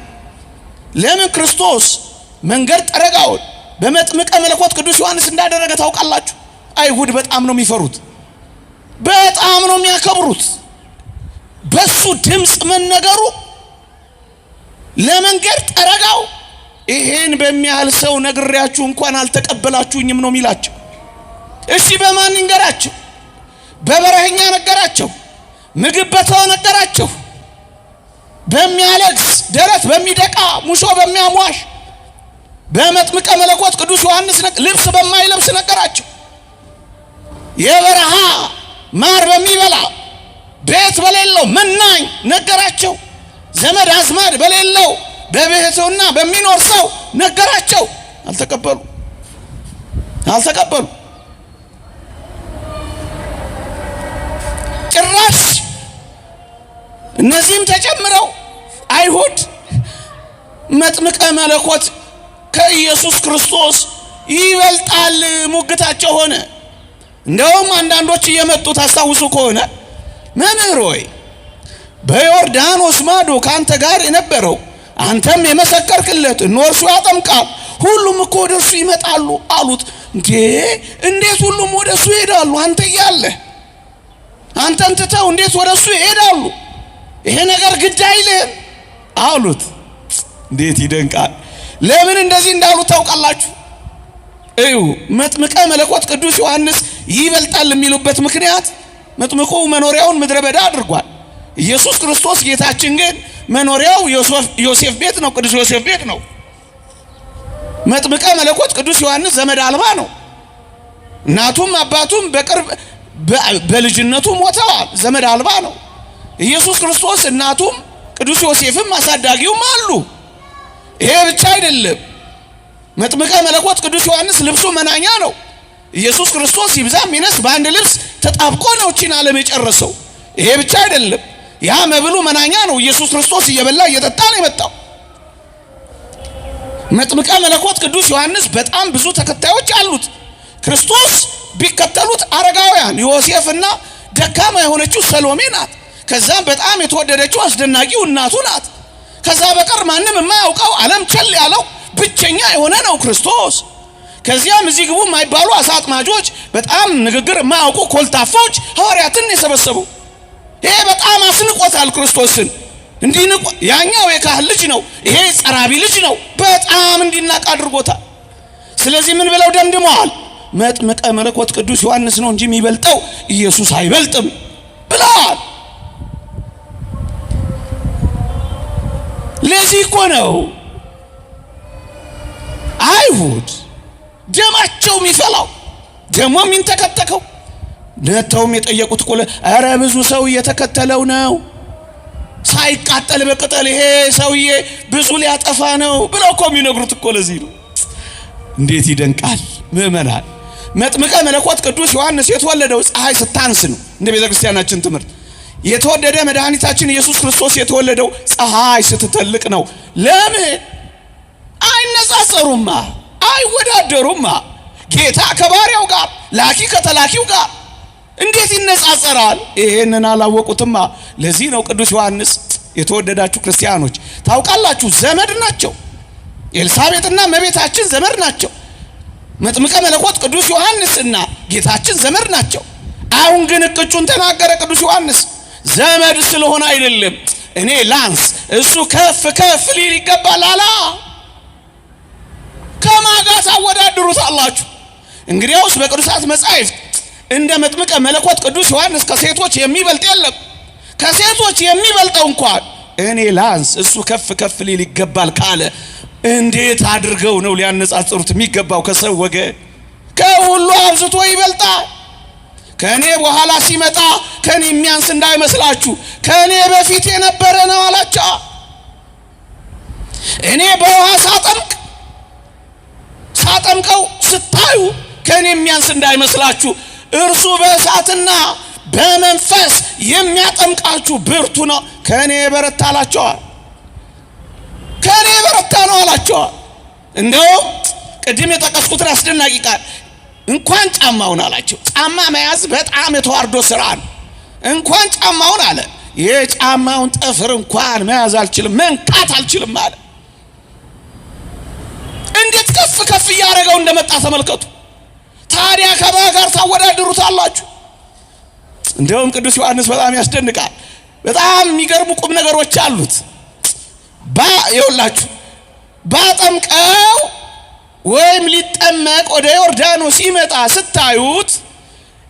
ለምን ክርስቶስ መንገድ ጠረጋውን በመጥምቀ መለኮት ቅዱስ ዮሐንስ እንዳደረገ ታውቃላችሁ? አይሁድ በጣም ነው የሚፈሩት፣ በጣም ነው የሚያከብሩት። በሱ ድምፅ መነገሩ ለመንገድ ጠረጋው ይሄን በሚያህል ሰው ነግሬያችሁ እንኳን አልተቀበላችሁኝም ነው የሚላቸው። እሺ በማን ንገራቸው? በበረሃኛ ነገራቸው፣ ምግብ በተው ነገራቸው፣ በሚያለቅስ ደረት በሚደቃ ሙሾ በሚያሟሽ በመጥምቀ መለኮት ቅዱስ ዮሐንስ ልብስ በማይለብስ ነገራቸው። የበረሃ ማር በሚበላ ቤት በሌለው መናኝ ነገራቸው። ዘመድ አዝማድ በሌለው በቤቱና በሚኖር ሰው ነገራቸው። አልተቀበሉ። ጭራሽ እነዚህም ተጨምረው አይሁድ መጥምቀ መለኮት ከኢየሱስ ክርስቶስ ይበልጣል ሙግታቸው ሆነ። እንደውም አንዳንዶች እየመጡ ታስታውሱ ከሆነ መምህር ሆይ በዮርዳኖስ ማዶ ካንተ ጋር የነበረው አንተም የመሰከርክለት እርሱ ያጠምቃል፣ ሁሉም እኮ ወደሱ ይመጣሉ አሉት። እንዴት ሁሉም ወደሱ ይሄዳሉ? አንተ እያለህ አንተን ትተው እንዴት ወደሱ ይሄዳሉ? ይሄ ነገር ግድ አይልም አሉት። እንዴት ይደንቃል! ለምን እንደዚህ እንዳሉ ታውቃላችሁ? እዩ መጥምቀ መለኮት ቅዱስ ዮሐንስ ይበልጣል የሚሉበት ምክንያት መጥምቁ መኖሪያውን ምድረ በዳ አድርጓል። ኢየሱስ ክርስቶስ ጌታችን ግን መኖሪያው ዮሴፍ ቤት ነው፣ ቅዱስ ዮሴፍ ቤት ነው። መጥምቀ መለኮት ቅዱስ ዮሐንስ ዘመድ አልባ ነው። እናቱም አባቱም በቅርብ በልጅነቱ ሞተዋል፣ ዘመድ አልባ ነው። ኢየሱስ ክርስቶስ እናቱም ቅዱስ ዮሴፍም አሳዳጊውም አሉ። ይሄ ብቻ አይደለም። መጥምቀ መለኮት ቅዱስ ዮሐንስ ልብሱ መናኛ ነው። ኢየሱስ ክርስቶስ ይብዛም ይነስ በአንድ ልብስ ተጣብቆ ነው እቺን ዓለም የጨረሰው። ይሄ ብቻ አይደለም። ያ መብሉ መናኛ ነው። ኢየሱስ ክርስቶስ እየበላ እየጠጣ ነው የመጣው። መጥምቀ መለኮት ቅዱስ ዮሐንስ በጣም ብዙ ተከታዮች አሉት። ክርስቶስ ቢከተሉት አረጋውያን ዮሴፍና ደካማ የሆነችው ሰሎሜ ናት። ከዛም በጣም የተወደደችው አስደናቂው እናቱ ናት። ከዛ በቀር ማንም የማያውቀው ዓለም ቸል ያለው ብቸኛ የሆነ ነው ክርስቶስ። ከዚያም እዚህ ግቡ የማይባሉ አሳ አጥማጆች፣ በጣም ንግግር የማያውቁ ኮልታፎች ሐዋርያትን የሰበሰቡ። ይሄ በጣም አስንቆታል ክርስቶስን። እንዲንቆ ያኛው የካህን ልጅ ነው፣ ይሄ ጸራቢ ልጅ ነው። በጣም እንዲናቅ አድርጎታል። ስለዚህ ምን ብለው ደምድመዋል? መጥምቀ መለኮት ቅዱስ ዮሐንስ ነው እንጂ የሚበልጠው ኢየሱስ አይበልጥም ብለዋል። ለዚህ እኮ ነው አይሁድ ደማቸው የሚፈላው ደሞ የሚንተከተከው ነተውም የጠየቁት እኮ ኧረ ብዙ ሰው እየተከተለው ነው ሳይቃጠል በቅጠል ይሄ ሰውዬ ብዙ ሊያጠፋ ነው ብለው እኮ የሚነግሩት እኮ ለዚህ ነው። እንዴት ይደንቃል ምእመናን! መጥምቀ መለኮት ቅዱስ ዮሐንስ የተወለደው ፀሐይ ስታንስ ነው። እንደ ቤተክርስቲያናችን ትምህርት የተወደደ መድኃኒታችን ኢየሱስ ክርስቶስ የተወለደው ፀሐይ ስትጠልቅ ነው። ለምን? አይነጻጸሩማ፣ አይወዳደሩማ። ጌታ ከባሪያው ጋር፣ ላኪ ከተላኪው ጋር እንዴት ይነጻጸራል? ይሄንን አላወቁትማ። ለዚህ ነው ቅዱስ ዮሐንስ የተወደዳችሁ ክርስቲያኖች ታውቃላችሁ ዘመድ ናቸው። ኤልሳቤጥና እመቤታችን ዘመድ ናቸው። መጥምቀ መለኮት ቅዱስ ዮሐንስና ጌታችን ዘመድ ናቸው። አሁን ግን እቅጩን ተናገረ ቅዱስ ዮሐንስ። ዘመድ ስለሆነ አይደለም እኔ ላንስ እሱ ከፍ ከፍ ሊል ይገባል አላ። ከማጋት ታወዳድሩታላችሁ? እንግዲያውስ በቅዱሳት መጻሕፍት እንደ መጥምቀ መለኮት ቅዱስ ዮሐንስ ከሴቶች የሚበልጥ የለም። ከሴቶች የሚበልጠው እንኳን እኔ ላንስ እሱ ከፍ ከፍ ሊል ይገባል ካለ እንዴት አድርገው ነው ሊያነጻጽሩት የሚገባው? ከሰው ወገን ከሁሉ አብዝቶ ይበልጣል። ከኔ በኋላ ሲመጣ ከኔ የሚያንስ እንዳይመስላችሁ ከኔ በፊት የነበረ ነው አላቸው። እኔ በውሃ ሳጠምቀው ስታዩ ከኔ የሚያንስ እንዳይመስላችሁ እርሱ በእሳትና በመንፈስ የሚያጠምቃችሁ ብርቱ ነው። ከኔ በረታ አላቸው። ከኔ በረታ ነው አላቸው። እንደው ቅድም የጠቀስኩትን አስደናቂ ቃል እንኳን ጫማውን አላቸው። ጫማ መያዝ በጣም የተዋርዶ ስራ ነው። እንኳን ጫማውን አለ የጫማውን ጠፍር እንኳን መያዝ አልችልም፣ መንካት አልችልም አለ። እንዴት ከፍ ከፍ እያደረገው እንደመጣ ተመልከቱ። ታዲያ ከማን ጋር ታወዳድሩታላችሁ? እንደውም ቅዱስ ዮሐንስ በጣም ያስደንቃል። በጣም የሚገርሙ ቁም ነገሮች አሉት። ይኸውላችሁ ባጠምቀው ወይም ሊጠመቅ ወደ ዮርዳኖስ ሲመጣ ስታዩት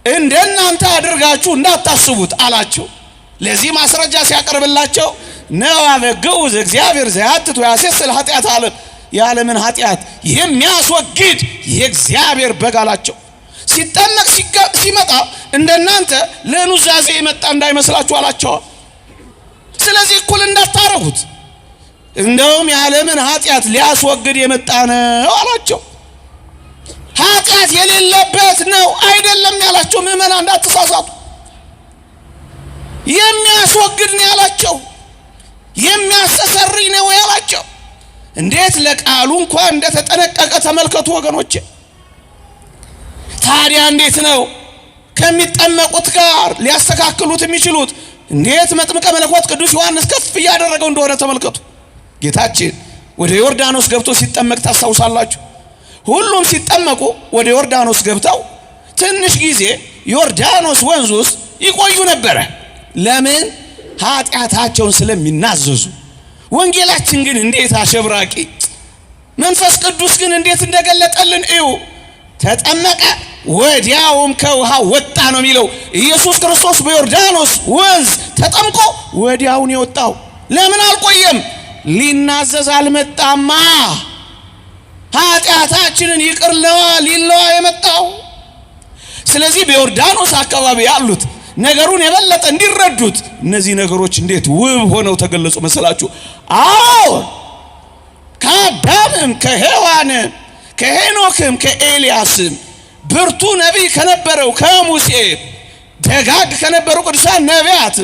እንደናንተ አድርጋችሁ እንዳታስቡት አላቸው። ለዚህ ማስረጃ ሲያቀርብላቸው ነው አበገው እግዚአብሔር ዘያትቱ ያሴስል ኃጢአት ዓለም የዓለምን ኃጢአት የሚያስወግድ የእግዚአብሔር በግ አላቸው። ሲጠመቅ ሲመጣ እንደናንተ ለኑዛዜ የመጣ እንዳይመስላችሁ አላቸው። ስለዚህ እኩል እንዳታረጉት እንደውም የዓለምን ኃጢአት ሊያስወግድ የመጣ ነው አላቸው። ኃጢአት የሌለበት ነው አይደለም ያላቸው። ምእመናን እንዳትሳሳቱ። የሚያስወግድ ነው ያላቸው፣ የሚያስተሰርይ ነው ያላቸው። እንዴት ለቃሉ እንኳን እንደተጠነቀቀ ተመልከቱ ወገኖቼ። ታዲያ እንዴት ነው ከሚጠመቁት ጋር ሊያስተካክሉት የሚችሉት? እንዴት መጥምቀ መለኮት ቅዱስ ዮሐንስ ከፍ እያደረገው እንደሆነ ተመልከቱ። ጌታችን ወደ ዮርዳኖስ ገብቶ ሲጠመቅ ታስታውሳላችሁ። ሁሉም ሲጠመቁ ወደ ዮርዳኖስ ገብተው ትንሽ ጊዜ ዮርዳኖስ ወንዝ ውስጥ ይቆዩ ነበረ። ለምን? ኃጢአታቸውን ስለሚናዘዙ። ወንጌላችን ግን እንዴት አሸብራቂ! መንፈስ ቅዱስ ግን እንዴት እንደገለጠልን እዩ። ተጠመቀ ወዲያውም ከውሃ ወጣ ነው የሚለው። ኢየሱስ ክርስቶስ በዮርዳኖስ ወንዝ ተጠምቆ ወዲያውን የወጣው ለምን አልቆየም? ሊናዘዝ አልመጣማ። ኃጢአታችንን ይቅር ሊለዋ የመጣው። ስለዚህ በዮርዳኖስ አካባቢ ያሉት ነገሩን የበለጠ እንዲረዱት እነዚህ ነገሮች እንዴት ውብ ሆነው ተገለጹ መሰላችሁ? አዎ ከአዳምም ከሔዋንም ከሄኖክም ከኤልያስም ብርቱ ነቢይ ከነበረው ከሙሴ ደጋግ ከነበሩ ቅዱሳን ነቢያት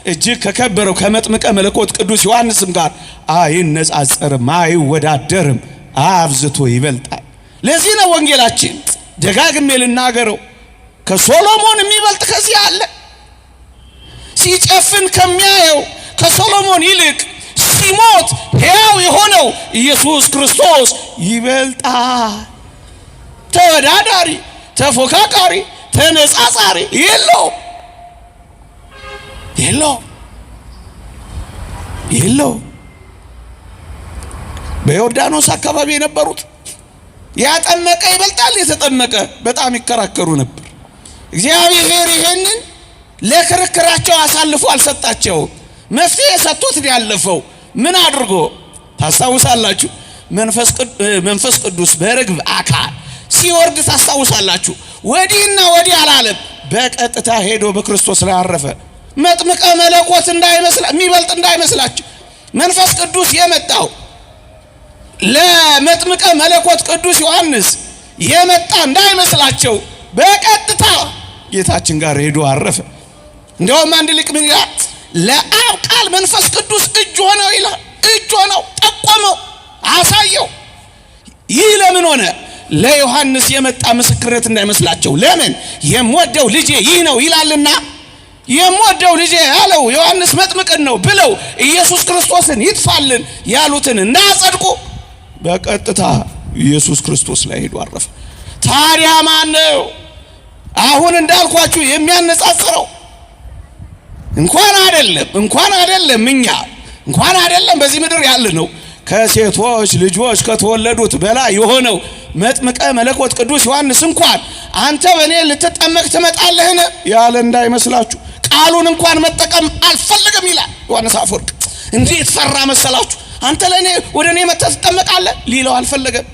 እጅግ ከከበረው ከመጥምቀ መለኮት ቅዱስ ዮሐንስም ጋር አይነጻጸርም፣ አይወዳደርም፣ አብዝቶ ይበልጣል። ለዚህ ነው ወንጌላችን ደጋግሜ ልናገረው ከሶሎሞን የሚበልጥ ከዚህ አለ። ሲጨፍን ከሚያየው ከሶሎሞን ይልቅ ሲሞት ሕያው የሆነው ኢየሱስ ክርስቶስ ይበልጣል። ተወዳዳሪ፣ ተፎካካሪ፣ ተነጻጻሪ የለው። በዮርዳኖስ አካባቢ የነበሩት ያጠመቀ ይበልጣል፣ የተጠመቀ በጣም ይከራከሩ ነበር። እግዚአብሔር ይሄንን ለክርክራቸው አሳልፎ አልሰጣቸው። መፍትሄ ሰጥቶት ያለፈው ምን አድርጎ ታስታውሳላችሁ? መንፈስ ቅዱስ በርግብ አካል ሲወርድ ታስታውሳላችሁ። ወዲህና ወዲህ አላለም። በቀጥታ ሄዶ በክርስቶስ ላይ አረፈ። መጥምቀ መለኮት የሚበልጥ እንዳይመስላችሁ። መንፈስ ቅዱስ የመጣው ለመጥምቀ መለኮት ቅዱስ ዮሐንስ የመጣ እንዳይመስላቸው በቀጥታ ጌታችን ጋር ሄዶ አረፈ። እንደውም አንድ ሊቅ ምን ይላል? ለአብ ቃል መንፈስ ቅዱስ እጅ ሆነው ይላል። እጅ ሆነው ጠቆመው፣ አሳየው። ይህ ለምን ሆነ? ለዮሐንስ የመጣ ምስክርነት እንዳይመስላቸው። ለምን? የምወደው ልጄ ይህ ነው ይላልና። የምወደው ልጄ ያለው ዮሐንስ መጥምቅን ነው ብለው ኢየሱስ ክርስቶስን ይጥፋልን ያሉትን እንዳጸድቁ በቀጥታ ኢየሱስ ክርስቶስ ላይ ሄዶ አረፈ። ታዲያ ማን ነው አሁን እንዳልኳችሁ የሚያነጻጽረው? እንኳን አይደለም እኛ እንኳን አይደለም በዚህ ምድር ያለ ነው ከሴቶች ልጆች ከተወለዱት በላይ የሆነው መጥምቀ መለኮት ቅዱስ ዮሐንስ እንኳን አንተ በእኔ ልትጠመቅ ትመጣለህን ያለ እንዳይመስላችሁ። ቃሉን እንኳን መጠቀም አልፈልግም ይላል ዮሐንስ አፈወርቅ። እንዴት ፈራ መሰላችሁ? አንተ ለኔ ወደ እኔ መጥተህ ትጠመቃለህ ሊለው አልፈለገም።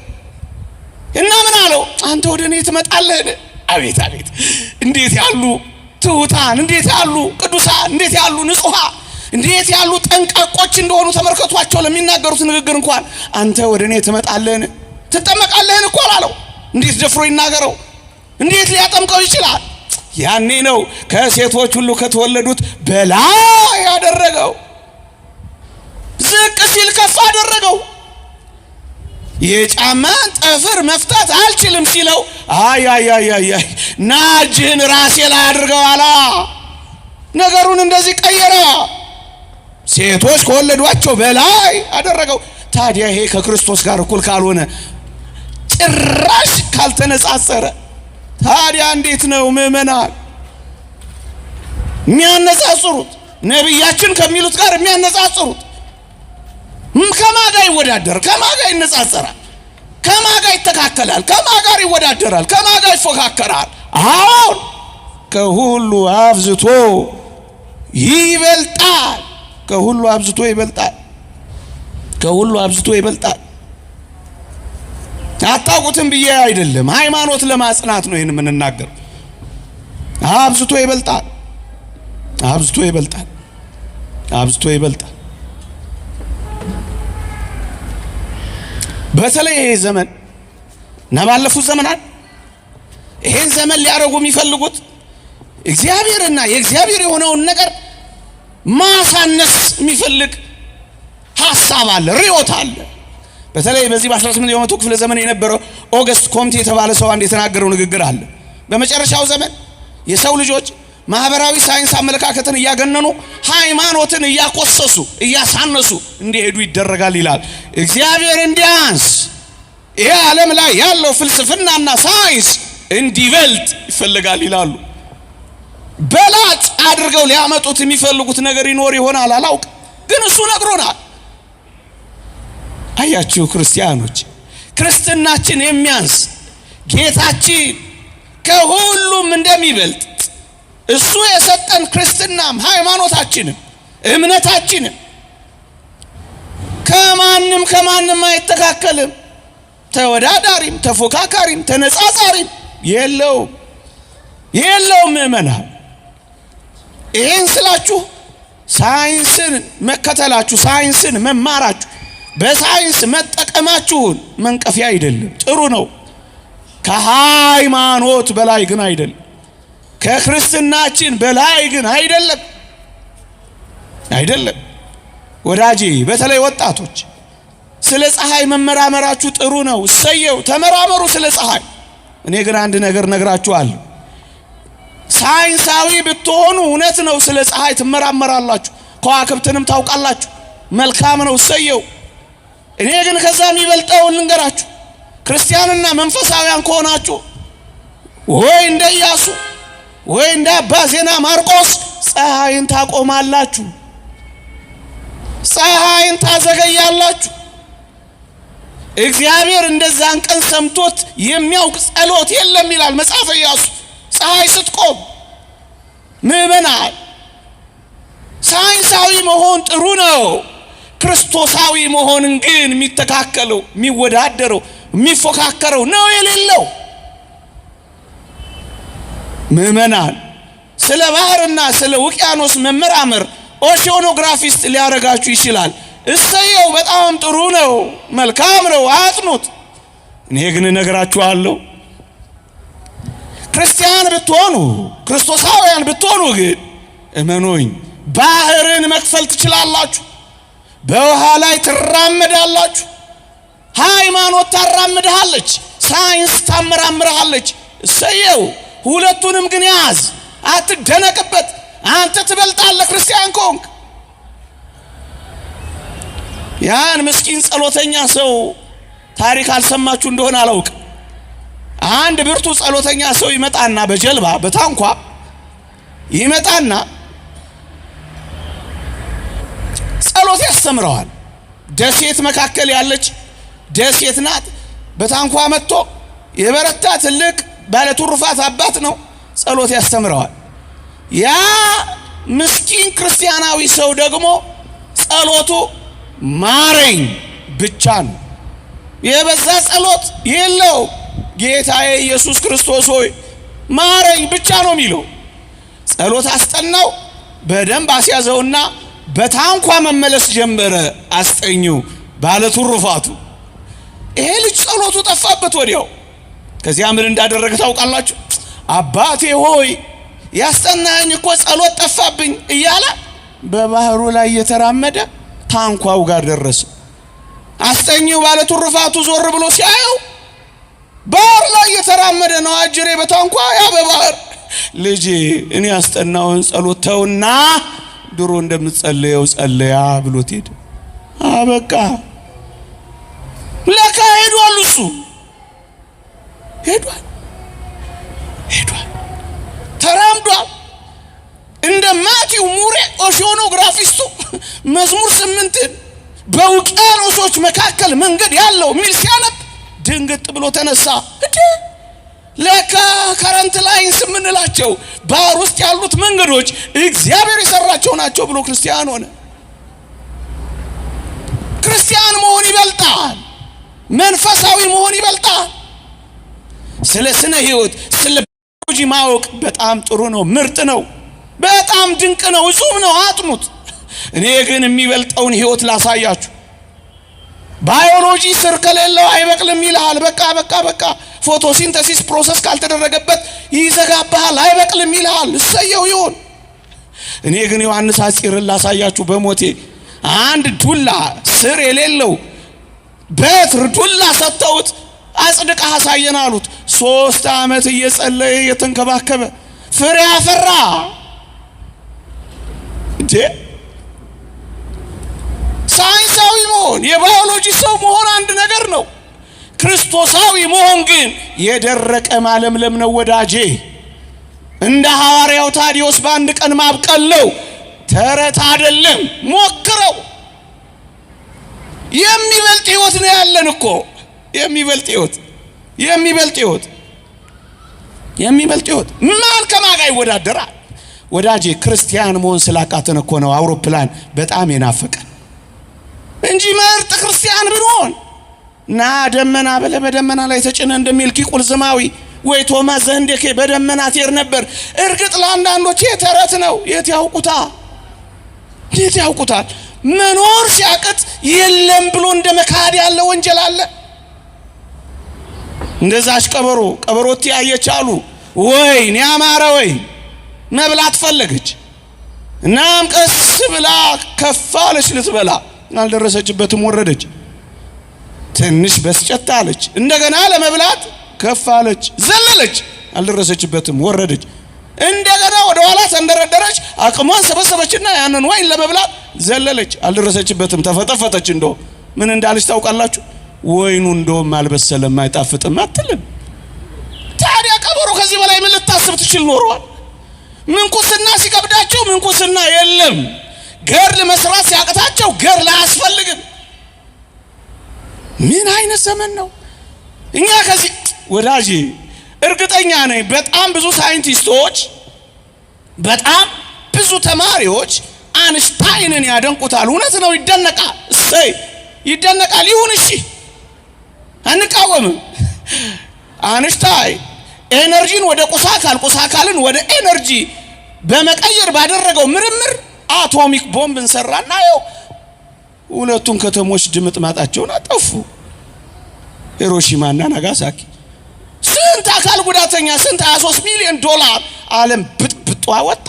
እና ምን አለው? አንተ ወደ እኔ ትመጣለህን። አቤት አቤት! እንዴት ያሉ ትሑታን፣ እንዴት ያሉ ቅዱሳን፣ እንዴት ያሉ ንጹሃን፣ እንዴት ያሉ ጠንቃቆች እንደሆኑ ተመልከቷቸው። ለሚናገሩት ንግግር እንኳን አንተ ወደ እኔ ትመጣለህን ትጠመቃለህን እኮ አላለው። እንዴት ደፍሮ ይናገረው? እንዴት ሊያጠምቀው ይችላል? ያኔ ነው ከሴቶች ሁሉ ከተወለዱት በላይ ያደረገው። ዝቅ ሲል ከፍ አደረገው። የጫማን ጠፍር መፍታት አልችልም ሲለው አይ ና እጅህን ራሴ ላይ አድርገው አላ። ነገሩን እንደዚህ ቀየረ። ሴቶች ከወለዷቸው በላይ አደረገው። ታዲያ ይሄ ከክርስቶስ ጋር እኩል ካልሆነ፣ ጭራሽ ካልተነጻጸረ ታዲያ እንዴት ነው ምእመናን የሚያነጻጽሩት? ነቢያችን ከሚሉት ጋር የሚያነጻጽሩት? ከማጋ ይወዳደር? ከማጋ ይነጻጸራል? ከማጋ ይተካከላል? ከማጋ ይወዳደራል? ከማጋ ይፎካከራል? አሁን ከሁሉ አብዝቶ ይበልጣል። ከሁሉ አብዝቶ ይበልጣል። ከሁሉ አብዝቶ ይበልጣል። አታውቁትም ብዬ አይደለም፣ ሃይማኖት ለማጽናት ነው ይሄን የምንናገር። አብዝቶ ይበልጣል። አብዝቶ ይበልጣል። አብዝቶ ይበልጣል። በተለይ ይሄ ዘመን እና ባለፉት ዘመናት ይሄን ዘመን ሊያረጉ የሚፈልጉት እግዚአብሔርና የእግዚአብሔር የሆነውን ነገር ማሳነስ የሚፈልግ ሐሳብ አለ፣ ርዮት አለ። በተለይ በዚህ በ18ኛው መቶ ክፍለ ዘመን የነበረው ኦገስት ኮምቴ የተባለ ሰው አንድ የተናገረው ንግግር አለ። በመጨረሻው ዘመን የሰው ልጆች ማህበራዊ ሳይንስ አመለካከትን እያገነኑ ሃይማኖትን እያቆሰሱ እያሳነሱ እንዲሄዱ ይደረጋል ይላል። እግዚአብሔር እንዲያንስ ይሄ ዓለም ላይ ያለው ፍልስፍናና ሳይንስ እንዲበልጥ ይፈልጋል ይላሉ። በላጭ አድርገው ሊያመጡት የሚፈልጉት ነገር ይኖር ይሆናል፣ አላውቅ፣ ግን እሱ ነግሮናል። አያችሁ ክርስቲያኖች፣ ክርስትናችን የሚያንስ ጌታችን ከሁሉም እንደሚበልጥ እሱ የሰጠን ክርስትናም ሃይማኖታችንም እምነታችንም ከማንም አይተካከልም። ተወዳዳሪም ተፎካካሪም ተነጻጻሪም የለውም ምእመናን። ይሄን ስላችሁ ሳይንስን መከተላችሁ፣ ሳይንስን መማራችሁ፣ በሳይንስ መጠቀማችሁን መንቀፊያ አይደለም። ጥሩ ነው። ከሃይማኖት በላይ ግን አይደለም። ከክርስትናችን በላይ ግን አይደለም። ወዳጄ፣ በተለይ ወጣቶች ስለ ፀሐይ መመራመራችሁ ጥሩ ነው፣ እሰየው፣ ተመራመሩ ስለ ፀሐይ። እኔ ግን አንድ ነገር ነግራችኋለሁ። ሳይንሳዊ ብትሆኑ እውነት ነው፣ ስለ ፀሐይ ትመራመራላችሁ፣ ከዋክብትንም ታውቃላችሁ፣ መልካም ነው፣ እሰየው። እኔ ግን ከዛ የሚበልጠውን ልንገራችሁ። ክርስቲያንና መንፈሳውያን ከሆናችሁ ወይ እንደ ኢያሱ ወይ እንደ አባ ዜና ማርቆስ ፀሐይን ታቆማላችሁ፣ ፀሐይን ታዘገያላችሁ። እግዚአብሔር እንደዛን ቀን ሰምቶት የሚያውቅ ጸሎት የለም ይላል መጽሐፈ ኢያሱ። ፀሐይ ስትቆም ምእመናን፣ ሳይንሳዊ መሆን ጥሩ ነው፣ ክርስቶሳዊ መሆንን ግን የሚተካከለው የሚወዳደረው የሚፎካከረው ነው የሌለው። ምእመናን ስለ ባህርና ስለ ውቅያኖስ መመራመር ኦሺዮኖግራፊስት ሊያረጋችሁ ይችላል። እሰየው፣ በጣም ጥሩ ነው፣ መልካም ነው፣ አጥኑት። እኔ ግን እነግራችኋለሁ ክርስቲያን ብትሆኑ ክርስቶሳውያን ብትሆኑ ግን እመኑኝ ባህርን መክፈል ትችላላችሁ። በውሃ ላይ ትራመዳላችሁ። ሃይማኖት ታራምድሃለች፣ ሳይንስ ታመራምርሃለች። እሰየው፣ ሁለቱንም ግን ያዝ፣ አትደነቅበት። አንተ ትበልጣለህ ክርስቲያን ከሆንክ። ያን ምስኪን ጸሎተኛ ሰው ታሪክ አልሰማችሁ እንደሆነ አላውቅም። አንድ ብርቱ ጸሎተኛ ሰው ይመጣና በጀልባ በታንኳ ይመጣና ጸሎት ያስተምረዋል። ደሴት መካከል ያለች ደሴት ናት። በታንኳ መጥቶ የበረታ ትልቅ ባለትሩፋት አባት ነው። ጸሎት ያስተምረዋል። ያ ምስኪን ክርስቲያናዊ ሰው ደግሞ ጸሎቱ ማረኝ ብቻ ነው። የበዛ ጸሎት የለው። ጌታዬ ኢየሱስ ክርስቶስ ሆይ ማረኝ ብቻ ነው የሚለው። ጸሎት አስጠናው። በደንብ አስያዘውና በታንኳ መመለስ ጀመረ። አስጠኙ ባለትሩፋቱ። ይሄ ልጅ ጸሎቱ ጠፋበት ወዲያው። ከዚያ ምን እንዳደረገ ታውቃላችሁ? አባቴ ሆይ ያስጠናኝ እኮ ጸሎት ጠፋብኝ እያለ በባህሩ ላይ እየተራመደ ታንኳው ጋር ደረሰ። አስጠኚው ባለትሩፋቱ ዞር ብሎ ሲያየው ባህር ላይ እየተራመደ ነው አጅሬ በታንኳ። ያ በባህር ልጄ እኔ ያስጠናውን ጸሎት ተውና ድሮ እንደምትጸልየው ጸልያ ብሎት ሄደ። አበቃ። ለካ ሄዷል፣ እሱ ሄዷል፣ ተራምዷል። እንደ ማቲው ሙሬ ኦሺዮኖግራፊስቱ መዝሙር 8 በውቅያኖሶች መካከል መንገድ ያለው ሚል ሲያነብ ድንግጥ ብሎ ተነሳ። ለካ ከረንት ላይንስ የምንላቸው ባህር ውስጥ ያሉት መንገዶች እግዚአብሔር የሰራቸው ናቸው ብሎ ክርስቲያን ሆነ። ክርስቲያን መሆን ይበልጣል፣ መንፈሳዊ መሆን ይበልጣል። ስለ ስነ ህይወት ስለ ባዮሎጂ ማወቅ በጣም ጥሩ ነው፣ ምርጥ ነው፣ በጣም ድንቅ ነው፣ እጹብ ነው፣ አጥኑት። እኔ ግን የሚበልጠውን ህይወት ላሳያችሁ። ባዮሎጂ ስር ከሌለው አይበቅልም ይልሃል። በቃ ፎቶሲንተሲስ ፕሮሰስ ካልተደረገበት ይዘጋባሃል፣ አይበቅልም ይልሃል። እሰየው ይሁን። እኔ ግን ዮሐንስ አጽይርን ላሳያችሁ በሞቴ። አንድ ዱላ ስር የሌለው በትር ዱላ ሰጥተውት አጽድቀህ አሳየን አሉት። 3 ዓመት እየጸለየ እየተንከባከበ ፍሬ አፈራ። ሳይንሳዊ መሆን የባዮሎጂ ሰው መሆን አንድ ነገር ነው። ክርስቶሳዊ መሆን ግን የደረቀ ማለምለም ነው ወዳጄ። እንደ ሐዋርያው ታዲዮስ በአንድ ቀን ማብቀለው ተረት አይደለም። ሞክረው። የሚበልጥ ህይወት ነው ያለን እኮ። የሚበልጥ ህይወት ማን ከማጋ ይወዳደራል? ወዳጄ ክርስቲያን መሆን ስላቃተን እኮ ነው አውሮፕላን በጣም የናፈቀን እንጂ ምርጥ ክርስቲያን ብንሆን ና ደመና በለ በደመና ላይ ተጭነ እንደሚል ቂቁል ዝማዊ ወይ ቶማስ ዘንዴኬ በደመና ትሄድ ነበር። እርግጥ ለአንዳንዶች ተረት ነው። የት ያውቁታል? መኖር ሲያቅት የለም ብሎ እንደ መካድ ያለ ወንጀል አለ። እንደዛች ቀበሮት ያየች አሉ ወይን ያማረ ወይን መብላት ፈለገች። እናም ቀስ ብላ ከፋለች ልትበላ፣ አልደረሰችበትም፣ ወረደች። ትንሽ በስጨት አለች። እንደገና ለመብላት ከፋለች፣ ዘለለች፣ አልደረሰችበትም፣ ወረደች። እንደገና ወደ ኋላ ተንደረደረች፣ አቅሟን ሰበሰበችና ያንን ወይን ለመብላት ዘለለች፣ አልደረሰችበትም፣ ተፈጠፈጠች። እንደው ምን እንዳለች ታውቃላችሁ? ወይኑ እንደውም አልበሰለም አይጣፍጥም አትልም። ታዲያ ቀበሮ ከዚህ በላይ ምን ልታስብ ትችል ኖሯል? ምንኩስና ሲከብዳቸው ምንኩስና የለም፣ ገድል መስራት ሲያቅታቸው ገድል አያስፈልግም። ምን አይነት ዘመን ነው? እኛ ከዚህ ወዳጄ እርግጠኛ ነኝ በጣም ብዙ ሳይንቲስቶች፣ በጣም ብዙ ተማሪዎች አንስታይንን ያደንቁታል። እውነት ነው፣ ይደነቃል። እሰይ ይደነቃል። ይሁን እሺ፣ አንቃወምም። አንስታይን ኤነርጂን ወደ ቁሳካልን ወደ ኤነርጂ በመቀየር ባደረገው ምርምር አቶሚክ ቦምብን ሰራና ያው ሁለቱን ከተሞች ድምጥማጣቸውን አጠፉ፣ ሂሮሺማና ናጋሳኪ። ስንት አካል ጉዳተኛ፣ ስንት 23 ሚሊዮን ዶላር ዓለም ብጥብጧ ወጣ።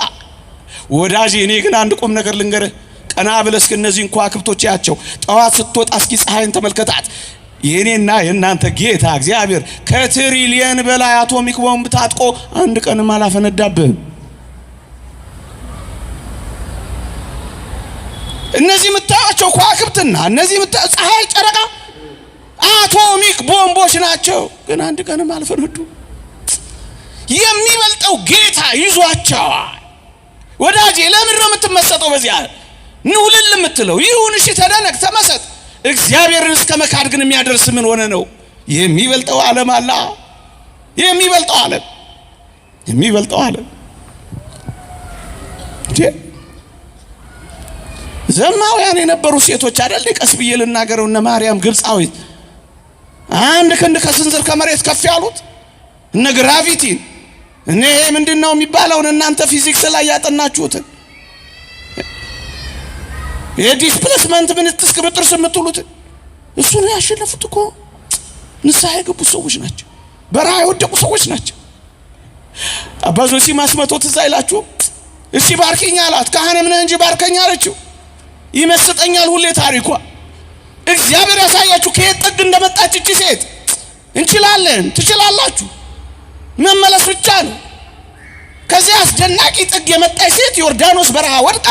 ወዳጄ እኔ ግን አንድ ቁም ነገር ልንገርህ። ቀና ብለህ እስከ እነዚህን ከዋክብቶች ያቸው። ጠዋት ስትወጣ እስኪ ፀሐይን ተመልከታት። የኔና የእናንተ ጌታ እግዚአብሔር ከትሪሊየን በላይ አቶሚክ ቦምብ ታጥቆ አንድ ቀንም አላፈነዳብህም። እነዚህ የምታያቸው ከዋክብትና እነዚህ የምታያቸው ፀሐይ፣ ጨረቃ አቶሚክ ቦምቦች ናቸው፣ ግን አንድ ቀንም አልፈነዱ። የሚበልጠው ጌታ ይዟቸዋል። ወዳጄ ለምን ነው የምትመሰጠው? በዚያ ንውልል የምትለው? ይሁን እሺ፣ ተደነቅ፣ ተመሰጥ። እግዚአብሔርን እስከ መካድ ግን የሚያደርስ ምን ሆነ ነው? የሚበልጠው ዓለም አለ። የሚበልጠው ዓለም ዘማውያን የነበሩ ሴቶች አይደል? ቀስ ብዬ ልናገረው። እነ ማርያም ግብፃዊት አንድ ክንድ ከስንዝር ከመሬት ከፍ ያሉት እነ ግራቪቲን እኔ ምንድነው የሚባለውን እናንተ ፊዚክስ ላይ ያጠናችሁትን የዲስፕሌስመንት ምንጥስ ቅብጥር ስምትሉት እሱ ነው ያሸነፉት እኮ። ንስሐ የገቡ ሰዎች ናቸው፣ በረሃ የወደቁ ሰዎች ናቸው። አባዞሲ ማስመቶ ትዝ አይላችሁ? እሺ ባርኪኝ አላት። ካህንም ነህ እንጂ ባርከኝ አለችው። ይመስጠኛል ሁሌ ታሪኳ። እግዚአብሔር ያሳያችሁ ከየት ጥግ እንደመጣች እቺ ሴት። እንችላለን፣ ትችላላችሁ፣ መመለስ ብቻ ነው። ከዚያ አስደናቂ ጥግ የመጣች ሴት ዮርዳኖስ በረሃ ወድቃ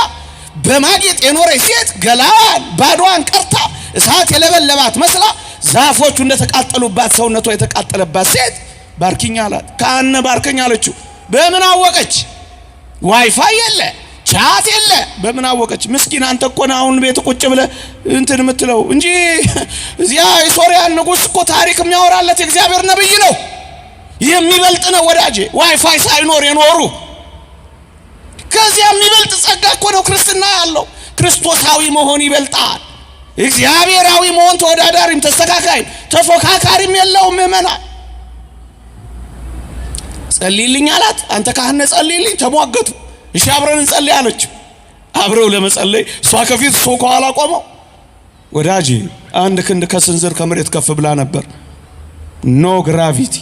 በማጌጥ የኖረች ሴት ገላዋን ባዶዋን ቀርታ እሳት የለበለባት መስላ ዛፎቹ እንደተቃጠሉባት ሰውነቷ የተቃጠለባት ሴት ባርኪኝ አላት። ካህን ባርከኝ አለችው። በምን አወቀች? ዋይፋይ የለ፣ ቻት የለ። በምን አወቀች? ምስኪን አንተ እኮ ነው አሁን ቤት ቁጭ ብለህ እንትን የምትለው እንጂ እዚያ የሶሪያን ንጉሥ እኮ ታሪክ የሚያወራለት የእግዚአብሔር ነብይ ነው። የሚበልጥ ነው ወዳጄ። ዋይፋይ ሳይኖር የኖሩ ከዚያ የሚበልጥ ጸጋ እኮ ነው ክርስትና ያለው። ክርስቶሳዊ መሆን ይበልጣል። እግዚአብሔራዊ መሆን ተወዳዳሪም ተስተካካይም ተፎካካሪም የለውም። ምእመናን ጸልይልኝ አላት። አንተ ካህን ጸልይልኝ፣ ተሟገቱ። እሺ አብረን እንጸልይ አለችው። አብረው ለመጸለይ እሷ ከፊት እሱ ከኋላ ቆመው። ወዳጄ አንድ ክንድ ከስንዝር ከመሬት ከፍ ብላ ነበር። ኖ ግራቪቲ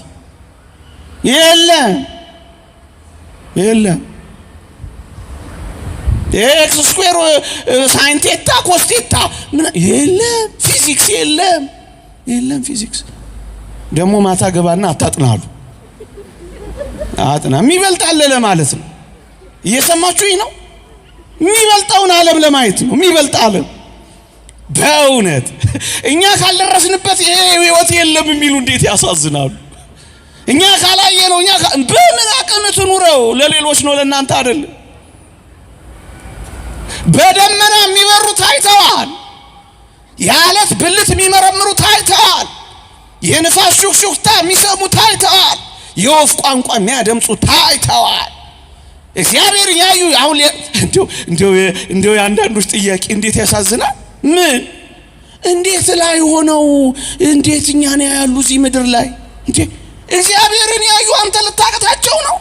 የለም። ኤክስ ስኩዌር ሳይን ቴታ ኮስ ቴታ የለም። ፊዚክስ የለም። ፊዚክስ ደግሞ ማታ ገባና አታጥናሉ። አጥና የሚበልጣል ለማለት ነው። እየሰማችሁኝ ነው? የሚበልጣውን ዓለም ለማየት ነው። የሚበልጥ ዓለም በእውነት እኛ ካልደረስንበት ይሄ ህይወት የለም የሚሉ እንዴት ያሳዝናሉ። እኛ ካላየ ነው። እኛ በምን አቅም ትኑረው? ለሌሎች ነው፣ ለእናንተ አይደለም። በደመና የሚበሩ ታይተዋል። የዓለት ብልት የሚመረምሩ ታይተዋል። የንፋስ ሹክሹክታ የሚሰሙ ታይተዋል። የወፍ ቋንቋ የሚያደምጹ ታይተዋል። እግዚአብሔር ያዩ። አሁን እንደው አንዳንዶች ጥያቄ እንዴት ያሳዝናል። ምን እንዴት ላይ ሆነው እንዴት እኛን ያያሉ እዚህ ምድር ላይ? እንዴ እግዚአብሔርን ያዩ አንተ ልታቀታቸው ነው?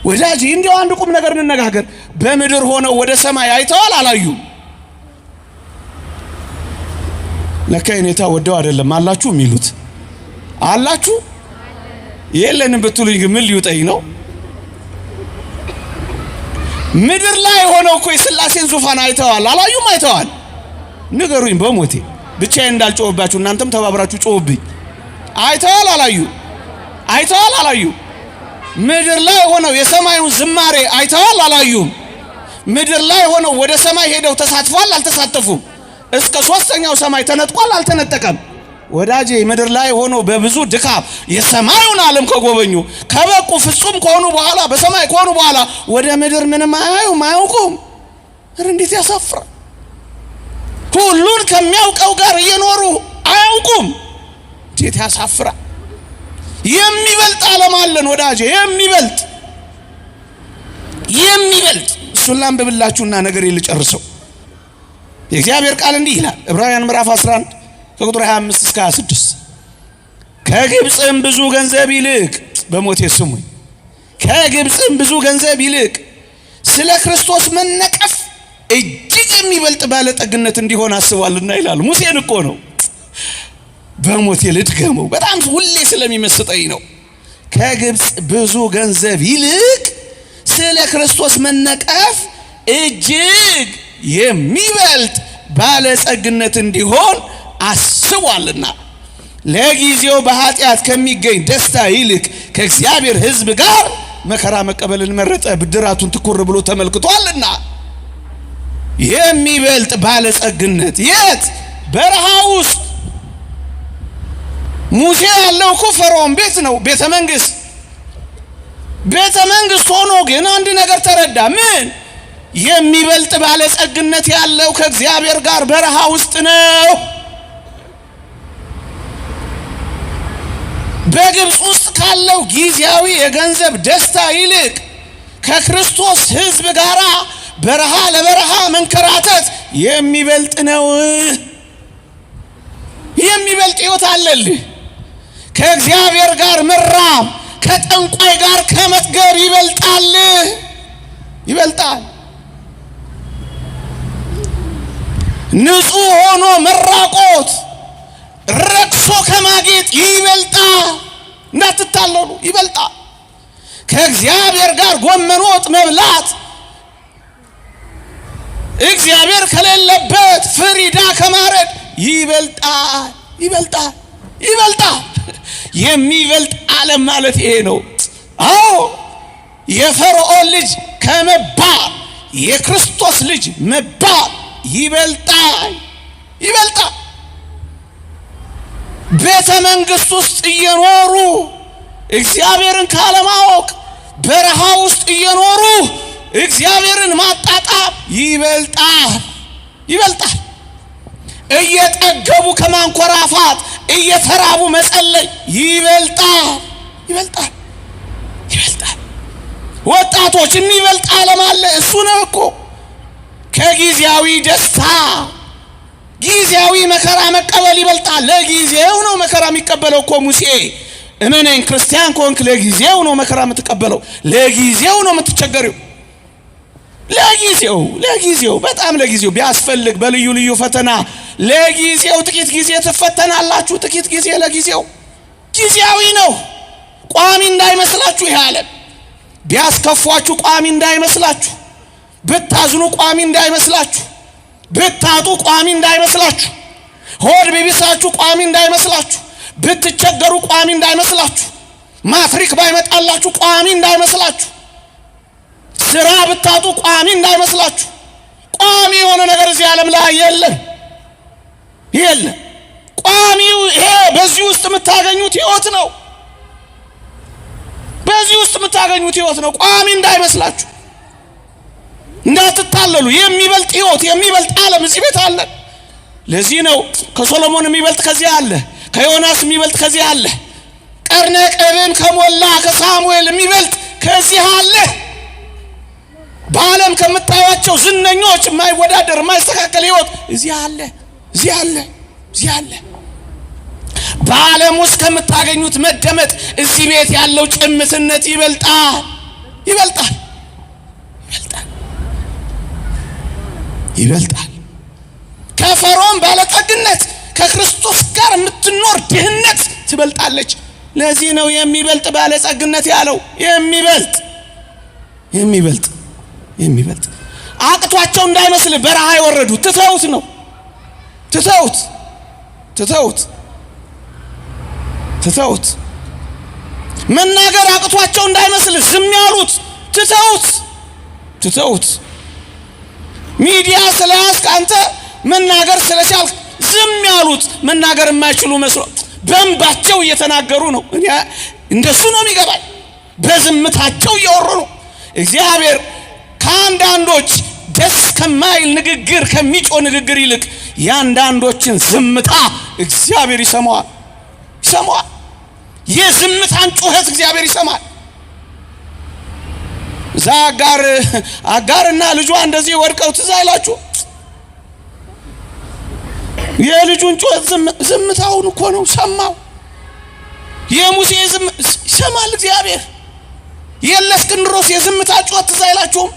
ወዳጅ እንደው አንድ ቁም ነገር እንነጋገር። በምድር ሆነው ወደ ሰማይ አይተዋል አላዩም? ለካይኔታ ወደው አይደለም አላችሁ የሚሉት አላችሁ? የለንም ብትሉኝ ግን ምን ሊውጠኝ ነው? ምድር ላይ ሆነው እኮ የሥላሴን ዙፋን አይተዋል አላዩም? አይተዋል? ንገሩኝ በሞቴ ብቻዬን እንዳልጮህባችሁ እናንተም ተባብራችሁ ጮህብኝ። አይተዋል አላዩ? አይተዋል አላዩ? ምድር ላይ ሆነው የሰማዩን ዝማሬ አይተዋል አላዩም? ምድር ላይ ሆነው ወደ ሰማይ ሄደው ተሳትፏል አልተሳተፉም? እስከ ሶስተኛው ሰማይ ተነጥቋል አልተነጠቀም? ወዳጄ ምድር ላይ ሆነው በብዙ ድካም የሰማዩን ዓለም ከጎበኙ ከበቁ ፍጹም ከሆኑ በኋላ በሰማይ ከሆኑ በኋላ ወደ ምድር ምንም አያውቁም። እንዴት ያሳፍራል! ሁሉን ከሚያውቀው ጋር እየኖሩ አያውቁም። እንዴት ያሳፍራል! የሚበልጥ ዓለም አለን ወዳጄ፣ የሚበልጥ የሚበልጥ እሱን ላንብብላችሁና ነገር ልጨርሰው። የእግዚአብሔር ቃል እንዲህ ይላል ዕብራውያን ምዕራፍ 11 ከቁጥር 25 እስከ 26 ከግብፅም ብዙ ገንዘብ ይልቅ በሞቴ ስሙኝ ከግብፅም ብዙ ገንዘብ ይልቅ ስለ ክርስቶስ መነቀፍ እጅግ የሚበልጥ ባለጠግነት እንዲሆን አስቧልና ይላል። ሙሴን እኮ ነው። በሞቴ ልድገመው በጣም ሁሌ ስለሚመስጠኝ ነው። ከግብፅ ብዙ ገንዘብ ይልቅ ስለ ክርስቶስ መነቀፍ እጅግ የሚበልጥ ባለጸግነት እንዲሆን አስቧልና ለጊዜው በኃጢአት ከሚገኝ ደስታ ይልቅ ከእግዚአብሔር ሕዝብ ጋር መከራ መቀበልን መረጠ፣ ብድራቱን ትኩር ብሎ ተመልክቷልና። የሚበልጥ ባለጸግነት የት? በረሃ ውስጥ። ሙሴ ያለው እኮ ፈርዖን ቤት ነው፣ ቤተ መንግስት ሆኖ ግን አንድ ነገር ተረዳ። ምን? የሚበልጥ ባለጸግነት ያለው ከእግዚአብሔር ጋር በረሃ ውስጥ ነው። በግብፅ ውስጥ ካለው ጊዜያዊ የገንዘብ ደስታ ይልቅ ከክርስቶስ ሕዝብ ጋር በረሃ ለበረሃ መንከራተት የሚበልጥ ነው። የሚበልጥ ሕይወት አለልህ። ከእግዚአብሔር ጋር መራም ከጠንቋይ ጋር ከመጥገብ ይበልጣል። ንጹህ ሆኖ መራቆት ረክሶ ከማጌጥ ይበልጣል። እንዳትታለሉ፣ ይበልጣል። ከእግዚአብሔር ጋር ጎመን ወጥ መብላት እግዚአብሔር ከሌለበት ፍሪዳ ከማረድ ይበልጣል። የሚበልጥ ዓለም ማለት ይሄ ነው። አዎ የፈርዖን ልጅ ከመባል የክርስቶስ ልጅ መባል ይበልጣል። ቤተ መንግስት ውስጥ እየኖሩ እግዚአብሔርን ካለማወቅ በረሃ ውስጥ እየኖሩ እግዚአብሔርን ማጣጣም ይበልጣል። እየጠገቡ ከማንኮራፋት እየተራቡ መጸለይ ይበልጣል። ወጣቶች የሚበልጥ ዓለም አለ። እሱ ነው እኮ ከጊዜያዊ ደስታ ጊዜያዊ መከራ መቀበል ይበልጣል። ለጊዜው ነው መከራ የሚቀበለው እኮ ሙሴ። እመነኝ ክርስቲያን ከሆንክ ለጊዜው ነው መከራ የምትቀበለው። ለጊዜው ነው የምትቸገረው። ለጊዜው በጣም ለጊዜው ቢያስፈልግ በልዩ ልዩ ፈተና ለጊዜው ጥቂት ጊዜ ትፈተናላችሁ። ጥቂት ጊዜ ለጊዜው ጊዜያዊ ነው። ቋሚ እንዳይመስላችሁ። ይሄ ዓለም ቢያስከፏችሁ ቋሚ እንዳይመስላችሁ። ብታዝኑ ቋሚ እንዳይመስላችሁ። ብታጡ ቋሚ እንዳይመስላችሁ። ሆድ ቢቢሳችሁ ቋሚ እንዳይመስላችሁ። ብትቸገሩ ቋሚ እንዳይመስላችሁ። ማትሪክ ባይመጣላችሁ ቋሚ እንዳይመስላችሁ። ስራ ብታጡ ቋሚ እንዳይመስላችሁ። ቋሚ የሆነ ነገር እዚህ ዓለም ላይ የለም። ቋሚው ይሄ በዚህ ውስጥ የምታገኙት ሕይወት ነው። ቋሚ እንዳይመስላችሁ። እንዳትታለሉ። የሚበልጥ ሕይወት የሚበልጥ ዓለም እዚህ ቤት አለ። ለዚህ ነው ከሶሎሞን የሚበልጥ ከዚህ አለ፣ ከዮናስ የሚበልጥ ከዚህ አለ፣ ቀርነ ቅብን ከሞላ ከሳሙኤል የሚበልጥ ከዚህ አለ። በዓለም ከምታዩቸው ዝነኞች የማይወዳደር የማይስተካከል ሕይወት እዚህ አለ። በዓለም ውስጥ ከምታገኙት መደመጥ እዚህ ቤት ያለው ጭምትነት ይበልጣል። ከፈርዖን ባለጠግነት ከክርስቶስ ጋር የምትኖር ድህነት ትበልጣለች። ለዚህ ነው የሚበልጥ ባለጸግነት ያለው። የሚበልጥ አቅቷቸው እንዳይመስል በረሃ የወረዱ ትተውት ነው። መናገር አቅቷቸው እንዳይመስል ዝም ያሉት ትተውት ሚዲያ ስለያዝክ አንተ መናገር ስለቻልክ ዝም ያሉት መናገር የማይችሉ መስሎ በእንባቸው እየተናገሩ ነው። እኔ እንደሱ ነው የሚገባኝ። በዝምታቸው እያወሩ ነው። እግዚአብሔር ከአንዳንዶች ደስ ከማይል ንግግር ከሚጮህ ንግግር ይልቅ የአንዳንዶችን ዝምታ እግዚአብሔር ይሰማዋል። የዝምታን ጩኸት እግዚአብሔር ይሰማል። አጋርና ልጇ እንደዚህ ወድቀው ትዝ አይላችሁ? የልጁን ጩኸት ዝምታውን እኮ ነው ሰማው። የሙሴ ይሰማል እግዚአብሔር። የእስክንድሮስ የዝምታ ጩኸት ትዝ አይላችሁም?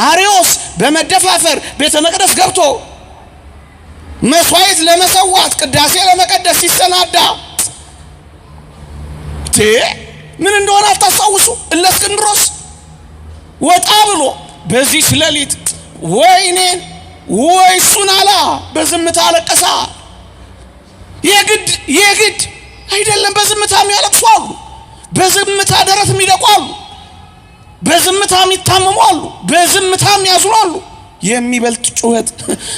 አርዮስ በመደፋፈር ቤተ መቅደስ ገብቶ መስዋዕት ለመሰዋት ቅዳሴ ለመቀደስ ሲሰናዳ ምን እንደሆነ አታስታውሱ? እለእስክንድሮስ ወጣ ብሎ በዚህ ሌሊት ወይኔን ወይ እሱን አላ በዝምታ አለቀሳ። የግድ አይደለም በዝምታ የሚያለቅሱ አሉ፣ በዝምታ ደረት የሚደቁ አሉ፣ በዝምታ የሚታመሙ አሉ፣ በዝምታ የሚያዝኑ አሉ። የሚበልጥ ጩኸት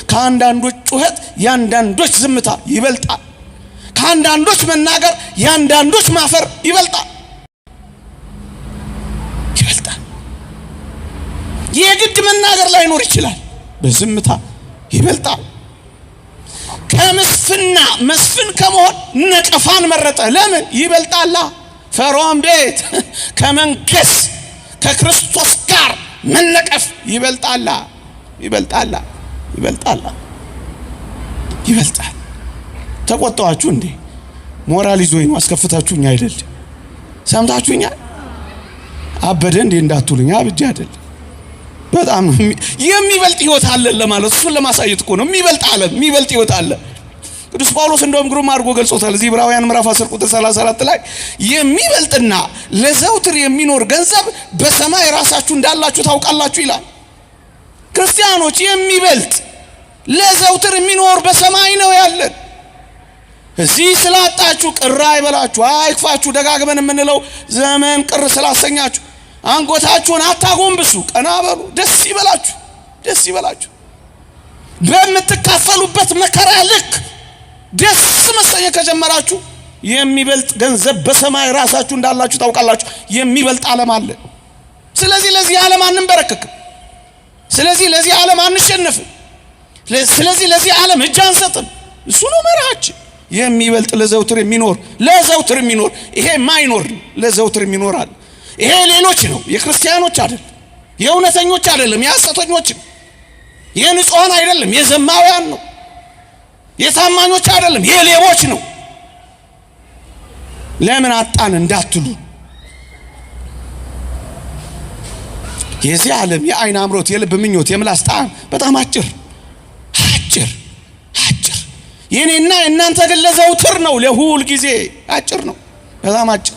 ከአንዳንዶች ጩኸት የአንዳንዶች ዝምታ ይበልጣል። ከአንዳንዶች መናገር የአንዳንዶች ማፈር ይበልጣል። የግድ መናገር ላይኖር ይችላል፣ በዝምታ ይበልጣል። መስፍን ከመሆን ነቀፋን መረጠ። ለምን? ይበልጣላ። ፈርዖን ቤት ከመንከስ ከክርስቶስ ጋር መነቀፍ ይበልጣል። ተቆጣችሁ እንዴ? ሞራል ይዞኝ ነው አስከፍታችሁኝ አይደል? ሰምታችሁኛል? አበደ እንዴ እንዳትሉኝ፣ አብጄ አይደል። በጣም የሚበልጥ ህይወት አለ ለማለት እሱን ለማሳየት እኮ ነው። የሚበልጥ ህይወት አለ። ቅዱስ ጳውሎስ እንደውም ግሩም አድርጎ ገልጾታል። እዚህ ዕብራውያን ምዕራፍ 10 ቁጥር 34 ላይ የሚበልጥና ለዘውትር የሚኖር ገንዘብ በሰማይ ራሳችሁ እንዳላችሁ ታውቃላችሁ ይላል። ክርስቲያኖች የሚበልጥ ለዘውትር የሚኖር በሰማይ ነው ያለን። እዚህ ስላጣችሁ ቅር አይበላችሁ፣ አይክፋችሁ። ደጋግመን የምንለው ዘመን ቅር ስላሰኛችሁ አንጎታችሁን አታጎንብሱ፣ ቀና በሉ፣ ደስ ይበላችሁ። በምትካፈሉበት መከራ ልክ ደስ መሰኘት ከጀመራችሁ የሚበልጥ ገንዘብ በሰማይ ራሳችሁ እንዳላችሁ ታውቃላችሁ። የሚበልጥ ዓለም አለ። ስለዚህ ለዚህ ዓለም አንበረከክም። ስለዚህ ለዚህ ዓለም አንሸነፍም። ስለዚህ ለዚህ ዓለም እጅ አንሰጥም። እሱ ነው መርሃችን። የሚበልጥ ለዘውትር የሚኖር ይሄ ማይኖር ለዘውትር የሚኖራል። ይሄ ሌሎች ነው፣ የክርስቲያኖች አይደለም፣ የእውነተኞች አይደለም፣ የሐሰተኞች ነው። የንጹሃን አይደለም፣ የዘማውያን ነው። የታማኞች አይደለም፣ የሌቦች ነው። ለምን አጣን እንዳትሉ፣ የዚህ ዓለም የአይን አምሮት፣ የልብ ምኞት፣ የምላስ ጣዕም በጣም አጭር የኔና እናንተ ግን ለዘውትር ነው፣ ለሁል ጊዜ አጭር ነው፣ በጣም አጭር።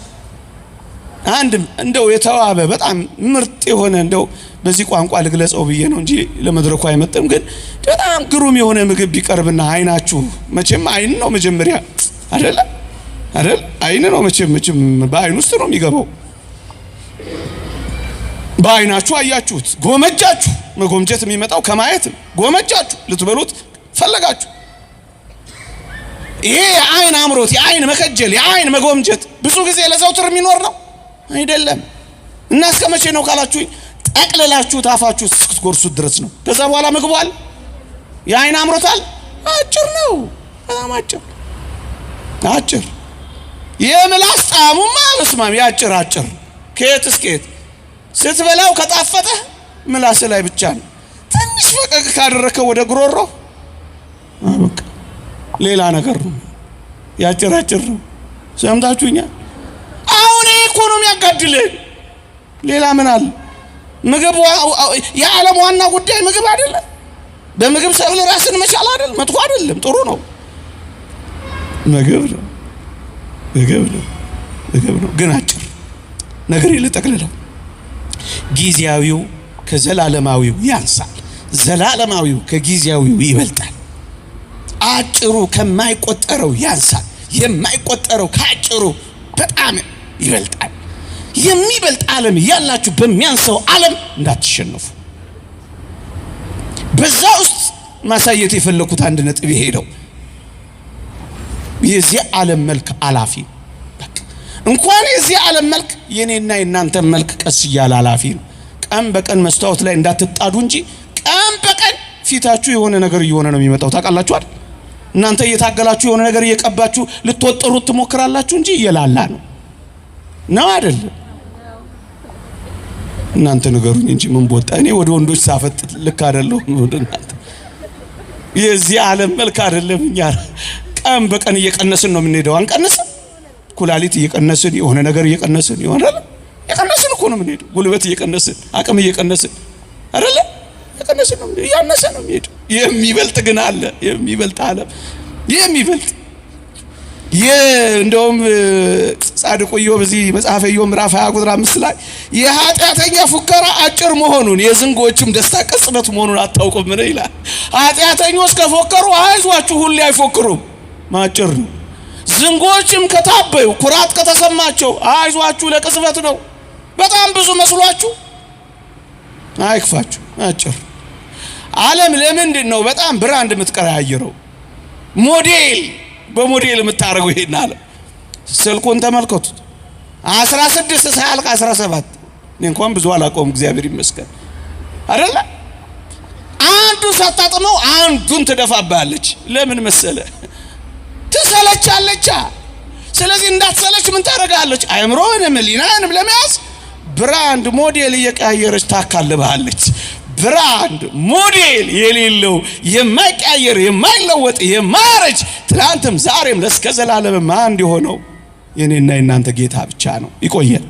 አንድም እንደው የተዋበ በጣም ምርጥ የሆነ እንደው በዚህ ቋንቋ ልግለጸው ብዬ ነው እንጂ ለመድረኩ አይመጥም። ግን በጣም ግሩም የሆነ ምግብ ቢቀርብና አይናችሁ መቼም አይን ነው መጀመሪያ አይደል? አይን ነው መቼም በአይን ውስጥ ነው የሚገባው። በአይናችሁ አያችሁት፣ ጎመጃችሁ። መጎምጀት የሚመጣው ከማየት ጎመጃችሁ፣ ልትበሉት ፈለጋችሁ። ይሄ የአይን አምሮት፣ የአይን መከጀል፣ የአይን መጎምጀት ብዙ ጊዜ ለዘውትር የሚኖር ነው አይደለም። እና እስከ መቼ ነው ካላችሁኝ ጠቅልላችሁ ታፋችሁ እስክትጎርሱት ድረስ ነው። ከዛ በኋላ ምግቧል የአይን አምሮታል አጭር ነው፣ በጣም አጭር። የምላስ ጣዕሙማ በስማም ያጭር ከየት እስከየት ስትበላው ከጣፈጠ ምላስ ላይ ብቻ ነው። ትንሽ ፈቀቅ ካደረከው ወደ ጉሮሮ በቃ ሌላ ነገር ነው፣ ያጭር ነው። ሰምታችሁኛል? አሁን ኢኮኖሚ ያጋድልን። ሌላ ምን አለ? ምግብ የዓለም ዋና ጉዳይ ምግብ አይደለም። በምግብ ሰብል ራስን መቻል አይደል? መጥፎ አይደለም፣ ጥሩ ነው። ምግብ ነው ግን አጭር ነገር ይልጠቅልለው። ጊዜያዊው ከዘላለማዊው ያንሳል፣ ዘላለማዊው ከጊዜያዊው ይበልጣል። አጭሩ ከማይቆጠረው ያንሳል፣ የማይቆጠረው ከአጭሩ በጣም ይበልጣል። የሚበልጥ ዓለም ያላችሁ በሚያንሰው ዓለም እንዳትሸነፉ። በዛ ውስጥ ማሳየት የፈለኩት አንድ ነጥብ ይሄደው የዚህ ዓለም መልክ አላፊ በቃ እንኳን የዚህ ዓለም መልክ የኔና የናንተ መልክ ቀስ እያለ አላፊ ነው። ቀን በቀን መስታወት ላይ እንዳትጣዱ እንጂ ቀን በቀን ፊታችሁ የሆነ ነገር እየሆነ ነው የሚመጣው። ታውቃላችሁ አይደል? እናንተ እየታገላችሁ የሆነ ነገር እየቀባችሁ ልትወጥሩት ትሞክራላችሁ እንጂ እየላላ ነው አይደል? እናንተ ንገሩኝ እንጂ ምን ቦጣ እኔ ወደ ወንዶች ሳፈጥ ልክ አይደለሁም ወደ እናንተ የዚህ ዓለም መልክ አይደለም እኛ ቀን በቀን እየቀነስን ነው የምንሄደው አንቀነስም ኩላሊት እየቀነስን የሆነ ነገር እየቀነስን ይሆናል እየቀነስን እኮ ነው የምንሄደው ጉልበት እየቀነስን አቅም እየቀነስን አይደለ እየቀነስን ነው ያነሰ ነው የሚሄደው የሚበልጥ ግን አለ የሚበልጥ ዓለም የሚበልጥ እንደውም ጻድቁ ኢዮብ በዚህ መጽሐፈ ኢዮብ ምዕራፍ 20 ቁጥር 5 ላይ የኃጢአተኛ ፉከራ አጭር መሆኑን የዝንጎችም ደስታ ቅጽበት መሆኑን አታውቁም ምን ይላል ኃጢአተኞች ከፎከሩ አይዟችሁ ሁሉ አይፎክሩም ማጭር ነው ዝንጎችም ከታበዩ ኩራት ከተሰማቸው አይዟችሁ ለቅጽበት ነው በጣም ብዙ መስሏችሁ አይክፋችሁ አጭር ዓለም ለምንድን ነው በጣም ብራንድ የምትቀያየረው ሞዴል በሞዴል የምታረገው ይሄን አለ ስልኩን ተመልከቱት 16 ሳያልቅ 17 እንኳን ብዙ አላቆም እግዚአብሔር ይመስገን አይደለ አንዱ ሳታጥመው አንዱን ትደፋባለች ለምን መሰለ ትሰለቻለች ስለዚህ እንዳትሰለች ምን ታረጋለች አይምሮንም ሊናንም ለመያዝ ብራንድ ሞዴል እየቀያየረች ታካልባለች ብራንድ ሞዴል የሌለው የማይቀያየር የማይለወጥ የማያረጅ ትላንትም ዛሬም ለእስከ ዘላለም አንድ የሆነው የኔና የናንተ ጌታ ብቻ ነው ይቆየን